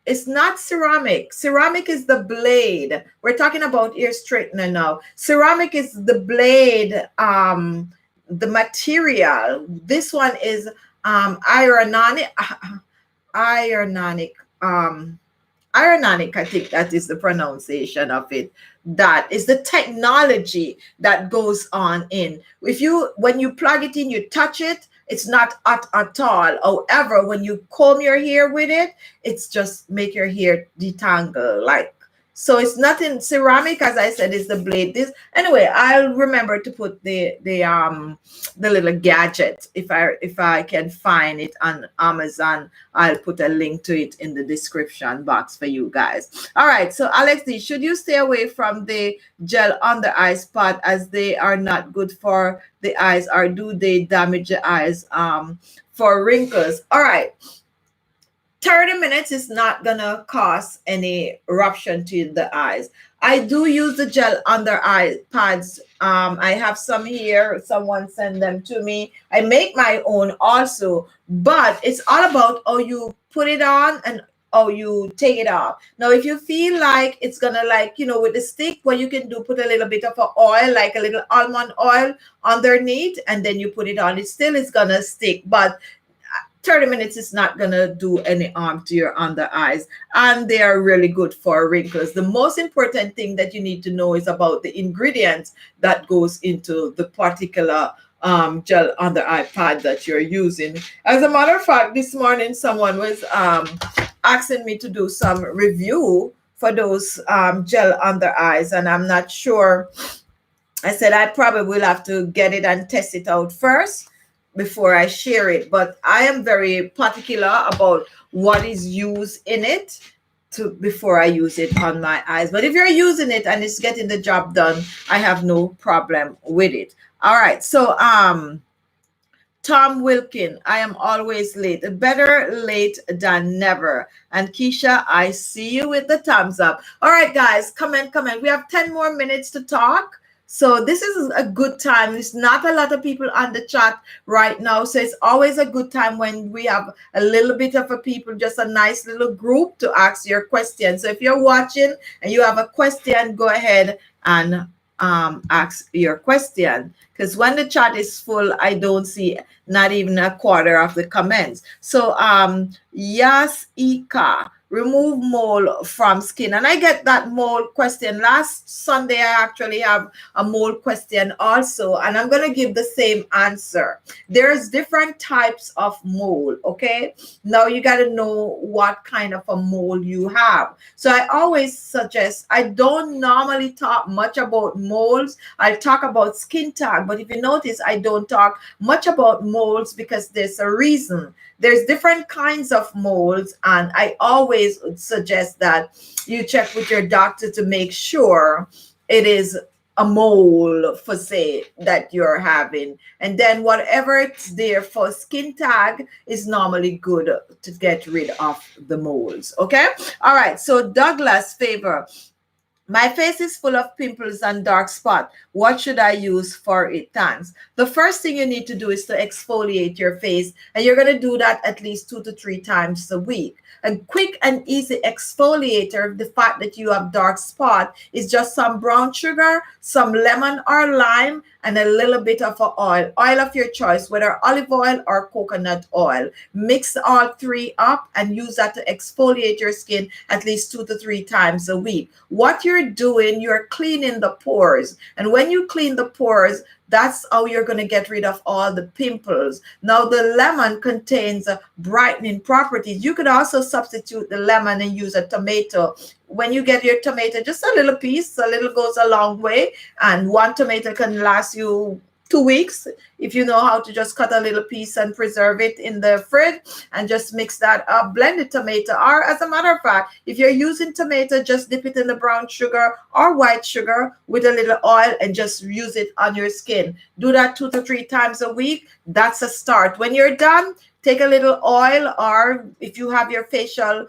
it's not ceramic. Ceramic is the blade. We're talking about ear straightener now. Ceramic is the blade, the material. This one is ironic, I think that is the pronunciation of it. That is the technology that goes on in. When you plug it in, you touch it, it's not hot at all. However, when you comb your hair with it, it's just make your hair detangle. So it's nothing ceramic, as I said, is the blade. Anyway, I'll remember to put the little gadget, if I can find it on Amazon. I'll put a link to it in the description box for you guys. All right, so Alex D, should you stay away from the gel under eye spot as they are not good for the eyes, or do they damage the eyes for wrinkles? All right. 30 minutes is not gonna cause any eruption to the eyes. I do use the gel under eye pads. I have some here. Someone sent them to me. I make my own also, but it's all about how you put it on and how you take it off. Now, if you feel like it's gonna, like, with the stick, what you can do, put a little bit of a oil, like a little almond oil underneath, and then you put it on. It still is gonna stick, but 30 minutes is not going to do any harm to your under eyes, and they are really good for wrinkles. The most important thing that you need to know is about the ingredients that goes into the particular gel under eye pad that you're using. As a matter of fact, this morning someone was asking me to do some review for those gel under eyes, and I'm not sure. I said I probably will have to get it and test it out first before I share it, but I am very particular about what is used in it before I use it on my eyes. But if you're using it and it's getting the job done, I have no problem with it. All right, so Tom Wilkin, I am always late. Better late than never. And Keisha, I see you with the thumbs up. All right, guys, come in. We have 10 more minutes to talk. So this is a good time. There's not a lot of people on the chat right now. So it's always a good time when we have a little bit of a people, just a nice little group to ask your question. So if you're watching and you have a question, go ahead and ask your question. Because when the chat is full, I don't see not even a quarter of the comments. So Yas Ika, remove mole from skin. And I get that mole question. Last Sunday, I actually have a mole question also, and I'm going to give the same answer. There's different types of mole, okay? Now you got to know what kind of a mole you have. So I always suggest, I don't normally talk much about moles. I talk about skin tag, but if you notice, I don't talk much about moles because there's a reason. There's different kinds of moles, and I always suggest that you check with your doctor to make sure it is a mole for say that you're having, and then whatever it's there for skin tag is normally good to get rid of the moles. Okay, all right. So Douglas Favor, my face is full of pimples and dark spot. What should I use for it? Thanks. The first thing you need to do is to exfoliate your face, and you're going to do that at least 2 to 3 times a week. A quick and easy exfoliator, the fact that you have dark spot, is just some brown sugar, some lemon or lime, and a little bit of oil of your choice, whether olive oil or coconut oil. Mix all 3 up and use that to exfoliate your skin at least 2 to 3 times a week. What you're doing, you're cleaning the pores, and when you clean the pores, that's how you're going to get rid of all the pimples. Now, the lemon contains brightening properties. You could also substitute the lemon and use a tomato. When you get your tomato, just a little piece, a little goes a long way, and 1 tomato can last you 2 weeks if you know how to just cut a little piece and preserve it in the fridge and just mix that up. Blended tomato, or as a matter of fact, if you're using tomato, just dip it in the brown sugar or white sugar with a little oil and just use it on your skin. Do that 2 to 3 times a week. That's a start. When you're done, take a little oil, or if you have your facial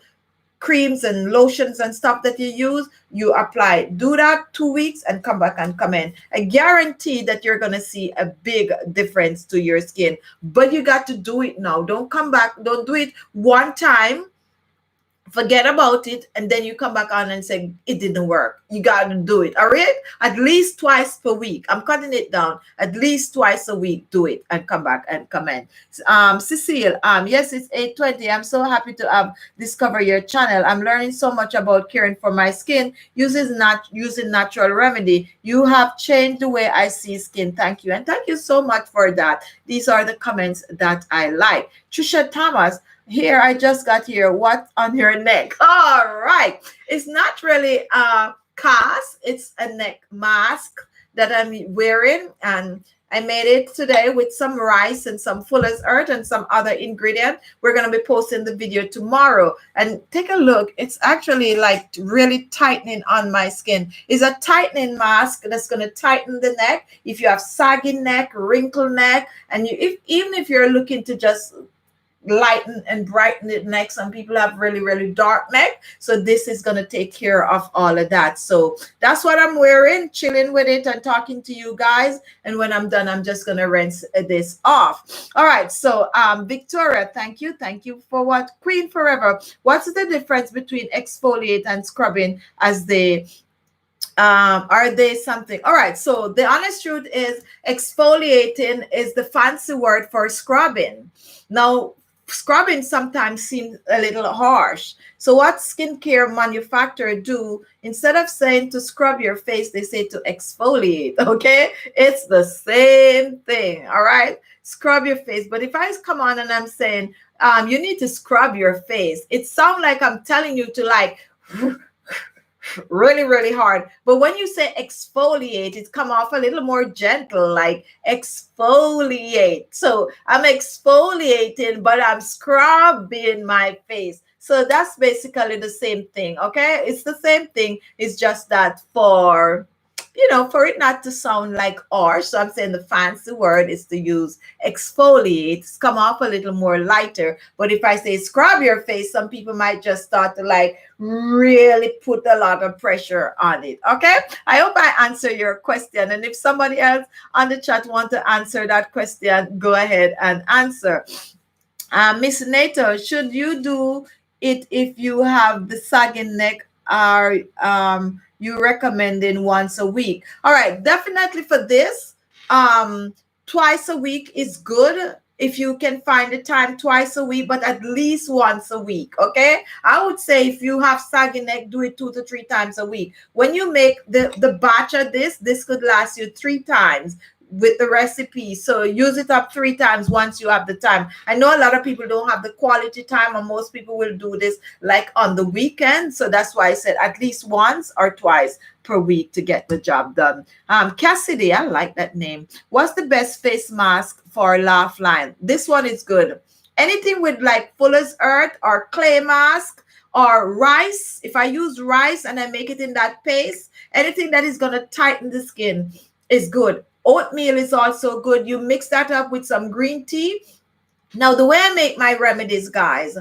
creams and lotions and stuff that you use, you apply. Do that 2 weeks and come back and come in. I guarantee that you're going to see a big difference to your skin, but you got to do it now. Don't come back. Don't do it one time, forget about it, and then you come back on and say it didn't work. You got to do it. All right, at least twice per week. I'm cutting it down. At least twice a week. Do it and come back and comment. Cecile, yes, it's 8:20. I'm so happy to have discovered your channel. I'm learning so much about caring for my skin using natural remedy. You have changed the way I see skin. Thank you, and thank you so much for that. These are the comments that I like. Trisha Thomas, here, I just got here. What on your neck? All right. It's not really a cast. It's a neck mask that I'm wearing. And I made it today with some rice and some fuller's earth and some other ingredient. We're going to be posting the video tomorrow. And take a look. It's actually like really tightening on my skin. It's a tightening mask that's going to tighten the neck. If you have saggy neck, wrinkled neck, and even if you're looking to just lighten and brighten the neck. Some people have really, really dark neck. So this is going to take care of all of that. So that's what I'm wearing, chilling with it and talking to you guys. And when I'm done, I'm just going to rinse this off. All right. So Victoria, thank you. Thank you for what? Queen Forever. What's the difference between exfoliate and scrubbing as they are they something? All right, so the honest truth is exfoliating is the fancy word for scrubbing. Now scrubbing sometimes seems a little harsh. So what skincare manufacturer do, instead of saying to scrub your face, they say to exfoliate. Okay, it's the same thing. All right, scrub your face. But if I come on and I'm saying you need to scrub your face, it sounds like I'm telling you to like really, really hard. But when you say exfoliate, it's come off a little more gentle, like exfoliate. So I'm exfoliating, but I'm scrubbing my face. So that's basically the same thing. Okay, it's the same thing. It's just that for, you know, for it not to sound like harsh. So I'm saying the fancy word is to use exfoliate. It's come off a little more lighter. But if I say scrub your face, some people might just start to like really put a lot of pressure on it. Okay, I hope I answer your question. And if somebody else on the chat want to answer that question, go ahead and answer. Miss Nato, should you do it if you have the sagging neck? Are you recommending once a week? All right, definitely for this, twice a week is good. If you can find the time, twice a week, but at least once a week. Okay, I would say if you have sagging neck, do it 2 to 3 times a week. When you make the batch of this could last you 3 times with the recipe. So use it up 3 times once you have the time. I know a lot of people don't have the quality time, and most people will do this like on the weekend. So that's why I said at least once or twice per week to get the job done. Cassidy, I like that name. What's the best face mask for laugh line? This one is good. Anything with like Fuller's Earth or clay mask or rice. If I use rice and I make it in that paste, anything that is going to tighten the skin is good. Oatmeal is also good. You mix that up with some green tea. Now, the way I make my remedies, guys,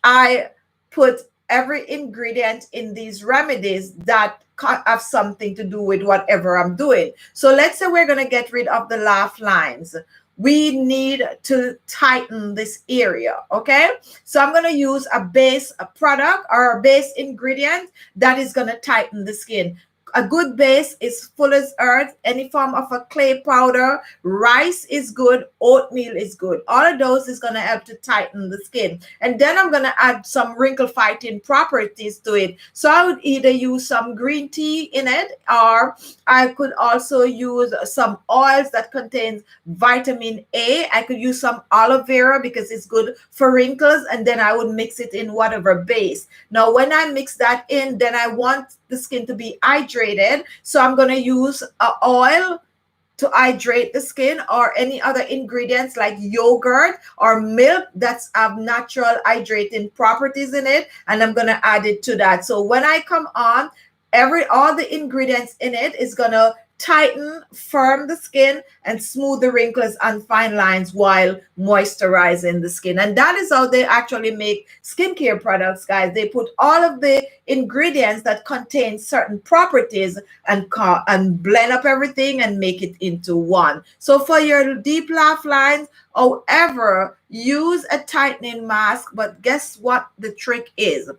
I put every ingredient in these remedies that have something to do with whatever I'm doing. So let's say we're going to get rid of the laugh lines. We need to tighten this area, okay? So I'm going to use a base product or a base ingredient that is going to tighten the skin. A good base is Fuller's Earth, any form of a clay powder. Rice is good. Oatmeal is good. All of those is going to help to tighten the skin. And then I'm going to add some wrinkle fighting properties to it. So I would either use some green tea in it, or I could also use some oils that contains vitamin A. I could use some aloe vera because it's good for wrinkles. And then I would mix it in whatever base. Now, when I mix that in, then I want the skin to be hydrated. So I'm going to use oil to hydrate the skin, or any other ingredients like yogurt or milk that's have natural hydrating properties in it. And I'm going to add it to that. So when I come on, all the ingredients in it is going to tighten, firm the skin, and smooth the wrinkles and fine lines while moisturizing the skin. And that is how they actually make skincare products, guys. They put all of the ingredients that contain certain properties and blend up everything and make it into one. So for your deep laugh lines, however, use a tightening mask. But guess what the trick is?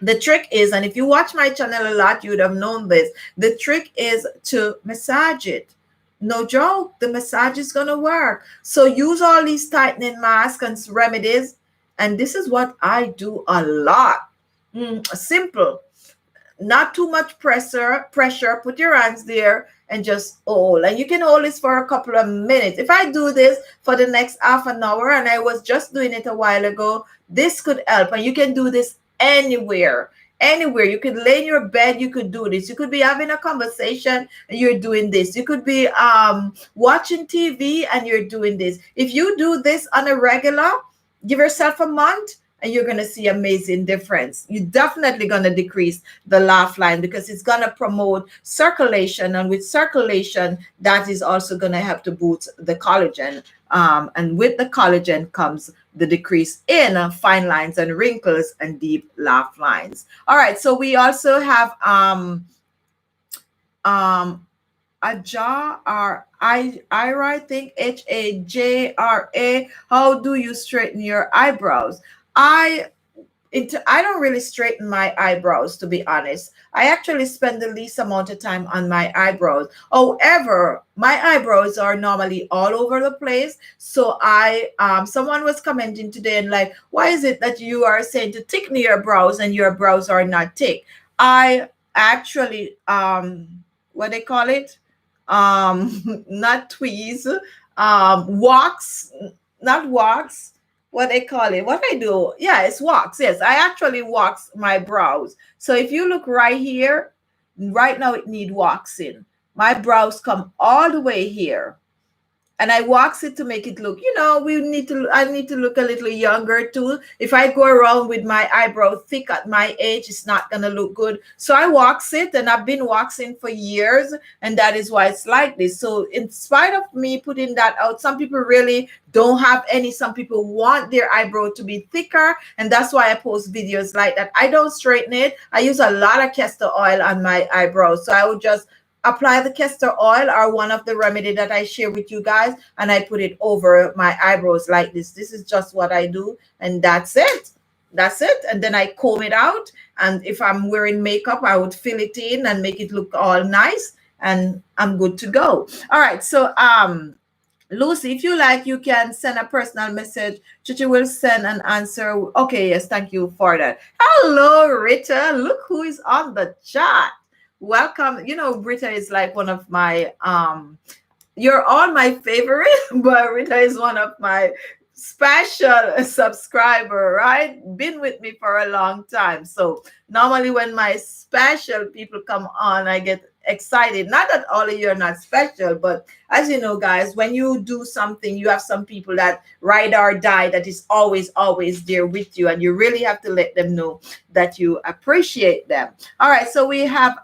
The trick is, and if you watch my channel a lot, you would have known this. The trick is to massage it. No joke, the massage is going to work. So use all these tightening masks and remedies. And this is what I do a lot. Simple. Not too much pressure. Put your hands there and just hold. And you can hold this for a couple of minutes. If I do this for the next half an hour, and I was just doing it a while ago, this could help. And you can do this anywhere. You could lay in your bed, you could do this. You could be having a conversation and you're doing this. You could be watching TV and you're doing this. If you do this on a regular, give yourself a month and you're going to see amazing difference. You're definitely going to decrease the laugh line because it's going to promote circulation. And with circulation, that is also going to help to boost the collagen And with the collagen comes the decrease in fine lines and wrinkles and deep laugh lines. All right, so we also have Aja or Ira, I think Hajra. How do you straighten your eyebrows? I don't really straighten my eyebrows, to be honest. I actually spend the least amount of time on my eyebrows. However, my eyebrows are normally all over the place. So someone was commenting today and like, why is it that you are saying to thicken your brows and your brows are not thick? I actually what they call it? Not tweeze, wax, not wax, what they call it, what I do, yeah, it's wax. Yes, I actually wax my brows. So if you look right here, right now it need waxing. My brows come all the way here, and I wax it to make it look, I need to look a little younger too. If I go around with my eyebrow thick at my age, it's not gonna look good. So I wax it, and I've been waxing for years, and that is why it's like this. So in spite of me putting that out, some people really don't have any. Some people want their eyebrow to be thicker, and that's why I post videos like that. I don't straighten it. I use a lot of castor oil on my eyebrows. So I would just apply the castor oil or one of the remedy that I share with you guys, and I put it over my eyebrows like this. This is just what I do, and that's it. That's it. And then I comb it out, and if I'm wearing makeup, I would fill it in and make it look all nice, and I'm good to go. All right, so Lucy, if you like, you can send a personal message. Chichi will send an answer. Okay, yes, thank you for that. Hello, Rita. Look who is on the chat. Welcome. Rita is like one of my you're all my favorite, but Rita is one of my special subscriber, right? Been with me for a long time. So normally when my special people come on, I get excited. Not that all of you are not special, but as you know, guys, when you do something, you have some people that ride or die, that is always there with you, and you really have to let them know that you appreciate them. All right, so we have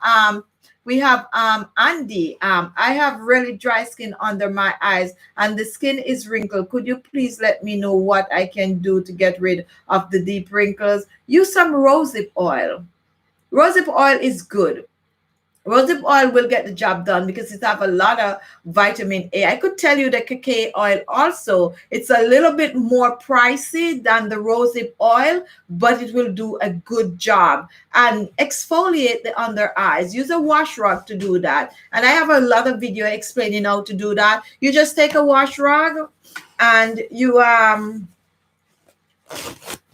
Andy. I have really dry skin under my eyes and the skin is wrinkled. Could you please let me know what I can do to get rid of the deep wrinkles? Use some rosehip oil. Rosehip oil is good. Rosehip oil will get the job done because it have a lot of vitamin A. I could tell you the cacao oil also. It's a little bit more pricey than the rosehip oil, but it will do a good job. And exfoliate the under eyes. Use a wash rag to do that. And I have a lot of video explaining how to do that. You just take a wash rag and you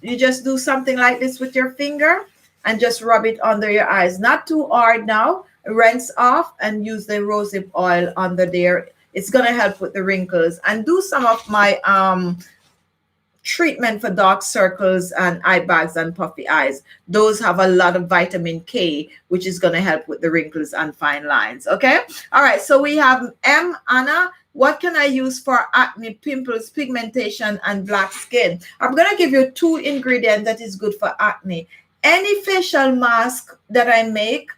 just do something like this with your finger and just rub it under your eyes. Not too hard now. Rinse off and use the rosehip oil under there. It's going to help with the wrinkles. And do some of my treatment for dark circles and eye bags and puffy eyes. Those have a lot of vitamin K, which is going to help with the wrinkles and fine lines. Okay. All right. So we have Anna. What can I use for acne, pimples, pigmentation, and black skin? I'm going to give you 2 ingredients that is good for acne. Any facial mask that I make,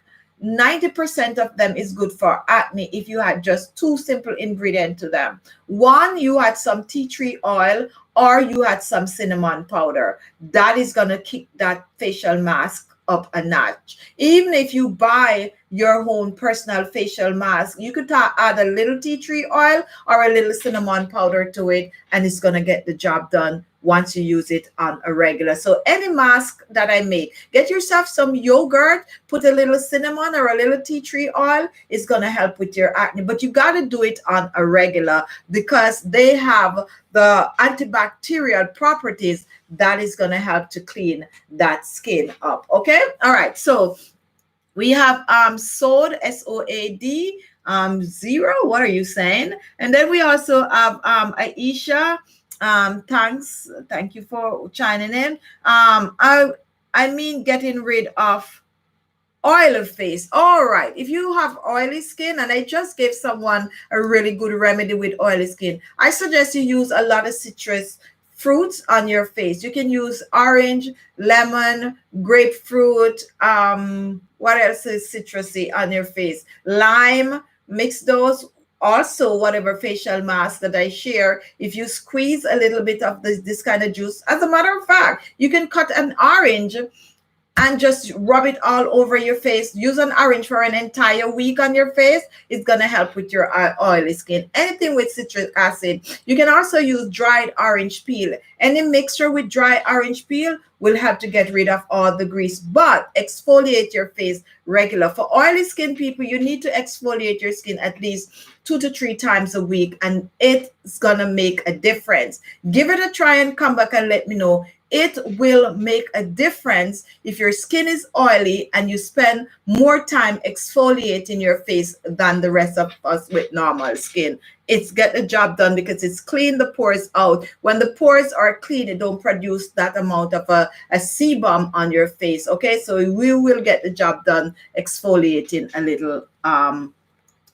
90% of them is good for acne if you had just 2 simple ingredients to them. One, you had some tea tree oil or you had some cinnamon powder. That is going to kick that facial mask up a notch. Even if you buy your own personal facial mask, you could add a little tea tree oil or a little cinnamon powder to it, and it's going to get the job done once you use it on a regular. So any mask that I make, get yourself some yogurt, put a little cinnamon or a little tea tree oil. It's going to help with your acne, but you got to do it on a regular because they have the antibacterial properties that is going to help to clean that skin up. Okay. All right. So we have SOAD, SOAD, 0. What are you saying? And then we also have Aisha. Thank you for chiming in. I mean getting rid of oily face. All right, if you have oily skin, and I just gave someone a really good remedy with oily skin, I suggest you use a lot of citrus fruits on your face. You can use orange, lemon, grapefruit, what else is citrusy on your face? Lime. Mix those also, whatever facial mask that I share, if you squeeze a little bit of this kind of juice, as a matter of fact, you can cut an orange and just rub it all over your face. Use an orange for an entire week on your face. It's going to help with your oily skin. Anything with citric acid. You can also use dried orange peel. Any mixture with dry orange peel will help to get rid of all the grease, but exfoliate your face regular. For oily skin people, you need to exfoliate your skin at least 2 to 3 times a week, and it's gonna make a difference. Give it a try and come back and let me know. It will make a difference if your skin is oily and you spend more time exfoliating your face than the rest of us with normal skin. It's get the job done because it's clean the pores out. When the pores are clean, it don't produce that amount of a sebum on your face. Okay, so we will get the job done exfoliating a little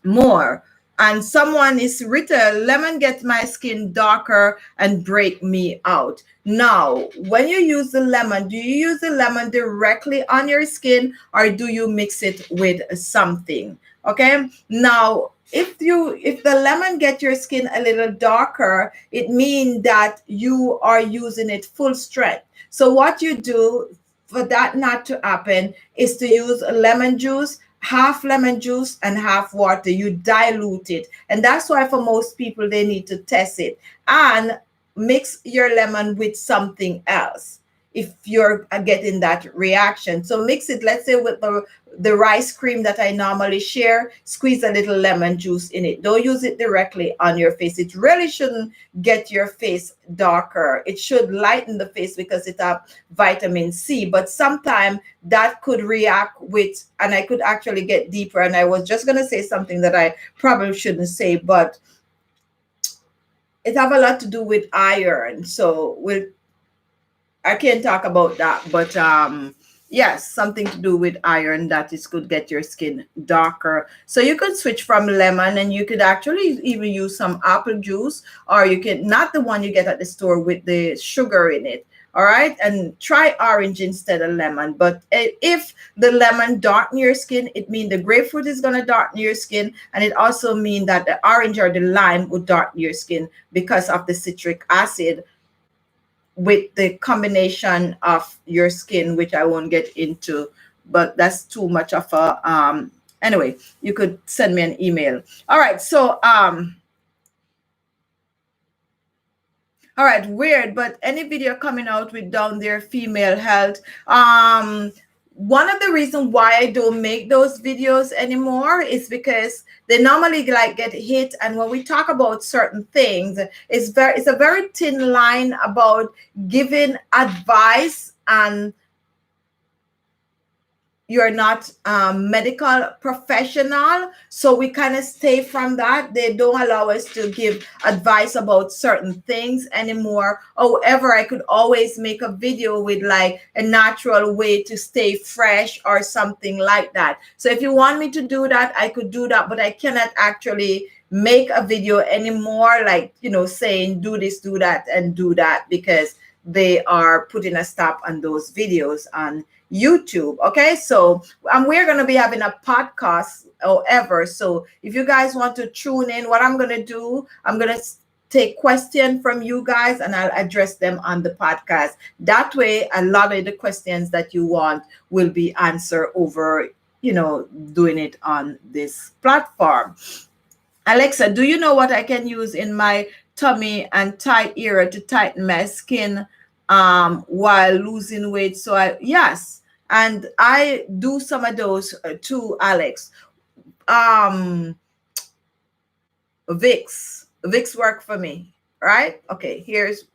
more. And someone is written, lemon gets my skin darker and break me out. Now, when you use the lemon, do you use the lemon directly on your skin or do you mix it with something? Okay. Now, if the lemon get your skin a little darker, it means that you are using it full strength. So what you do for that not to happen is to use lemon juice, half lemon juice and half water. You dilute it, and that's why for most people they need to test it and mix your lemon with something else if you're getting that reaction. So mix it, let's say with the rice cream that I normally share, squeeze a little lemon juice in it. Don't use it directly on your face. It really shouldn't get your face darker. It should lighten the face because it has vitamin C, but sometimes that could react with, and I could actually get deeper, and I was just going to say something that I probably shouldn't say, but it have a lot to do with iron. So I can't talk about that, but yes, something to do with iron that is could get your skin darker. So you could switch from lemon, and you could actually even use some apple juice, or you can, not the one you get at the store with the sugar in it. All right, and try orange instead of lemon. But if the lemon darken your skin, it means the grapefruit is going to darken your skin, and it also means that the orange or the lime would darken your skin because of the citric acid with the combination of your skin, which I won't get into, but that's too much of a anyway, you could send me an email. All right, so all right, weird, but any video coming out with down there female health, one of the reasons why I don't make those videos anymore is because they normally like get hit. And when we talk about certain things, it's a very thin line about giving advice and you're not a medical professional. So we kind of stay from that. They don't allow us to give advice about certain things anymore. However, I could always make a video with like a natural way to stay fresh or something like that. So if you want me to do that, I could do that, but I cannot actually make a video anymore, like, you know, saying do this, do that, and do that, because they are putting a stop on those videos on YouTube. Okay, so we're going to be having a podcast, however. So if you guys want to tune in, what I'm going to do, I'm going to take questions from you guys and I'll address them on the podcast. That way, a lot of the questions that you want will be answered over, you know, doing it on this platform. Alexa, do you know what I can use in my tummy and tight area to tighten my skin while losing weight? So yes, and I do some of those too, Alex. Vicks work for me, right? Okay, here's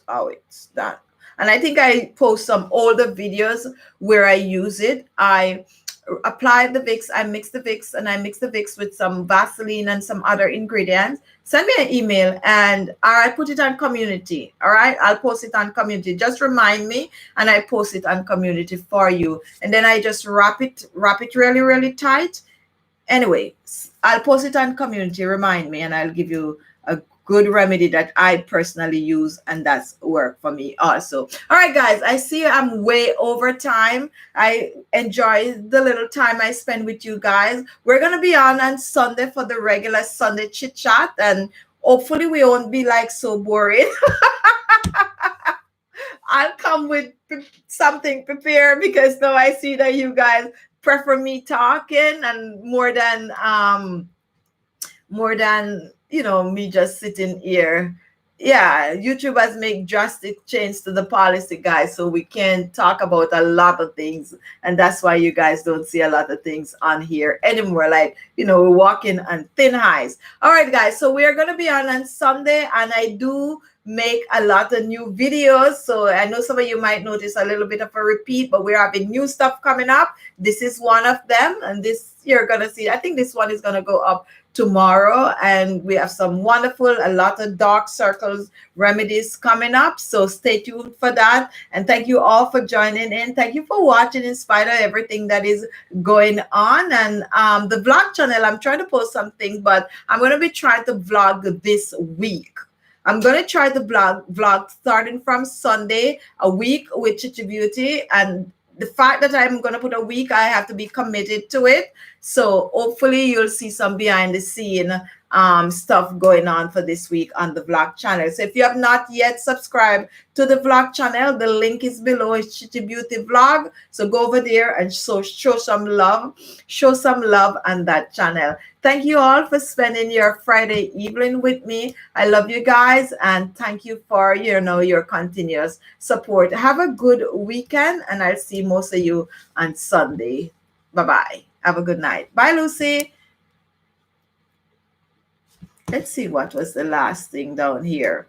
how it's done. And I think I post some older videos where I use it. I apply the Vicks, I mix the Vicks, and I mix the Vicks with some Vaseline and some other ingredients. Send me an email and I put it on community. All right, I'll post it on community. Just remind me and I post it on community for you. And then I just wrap it really, really tight. Anyway, I'll post it on community. Remind me and I'll give you good remedy that I personally use, and that's work for me also. All right, guys, I see I'm way over time. I enjoy the little time I spend with you guys. We're gonna be on Sunday for the regular Sunday chit chat, and hopefully we won't be like so boring. I'll come with something prepared, because now I see that you guys prefer me talking and more than me just sitting here. Yeah, YouTube has made drastic change to the policy, guys, so we can talk about a lot of things, and that's why you guys don't see a lot of things on here anymore. Like, we're walking on thin ice. All right, guys, so we are going to be on Sunday, and I do make a lot of new videos, so I know some of you might notice a little bit of a repeat, but we're having new stuff coming up. This is one of them, and this you're gonna see. I think this one is gonna go up tomorrow, and we have some a lot of dark circles remedies coming up, so stay tuned for that. And thank you all for joining in. Thank you for watching in spite of everything that is going on. And the vlog channel, I'm trying to post something, but I'm going to be trying to vlog this week. I'm going to try the vlog starting from Sunday, a week with Khichibeauty. And the fact that I'm going to put a week, I have to be committed to it. So hopefully you'll see some behind the scene stuff going on for this week on the vlog channel. So if you have not yet subscribed to the vlog channel, the link is below. It's Khichibeauty vlog. So go over there and show some love on that channel. Thank you all for spending your Friday evening with me. I love you guys, and thank you for your continuous support. Have a good weekend, and I'll see most of you on Sunday. Bye-bye. Have a good night. Bye, Lucy. Let's see what was the last thing down here.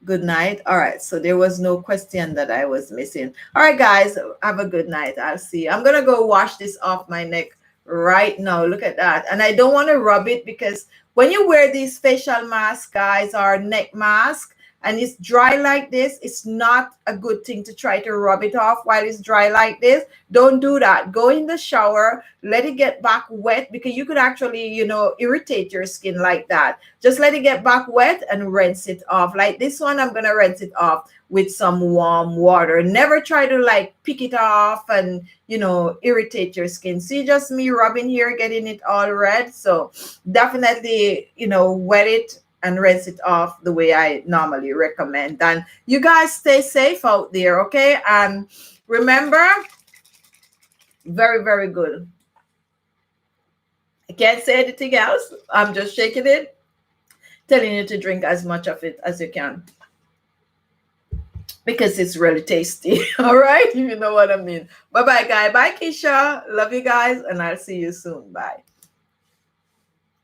Good night. All right, so there was no question that I was missing. All right, guys, have a good night. I'll see. I'm gonna go wash this off my neck right now. Look at that. And I don't want to rub it, because when you wear these facial masks, guys, or neck mask, and it's dry like this, it's not a good thing to try to rub it off while it's dry like this. Don't do that. Go in the shower, let it get back wet, because you could actually, irritate your skin like that. Just let it get back wet and rinse it off. Like this one, I'm going to rinse it off with some warm water. Never try to like pick it off and, irritate your skin. See, just me rubbing here, getting it all red. So definitely, wet it and rinse it off the way I normally recommend. And you guys stay safe out there, okay? And remember, very, very good. I can't say anything else. I'm just shaking it, telling you to drink as much of it as you can, because it's really tasty. All right, you know what I mean. Bye-bye, guys. Bye, Keisha. Love you guys, and I'll see you soon. Bye.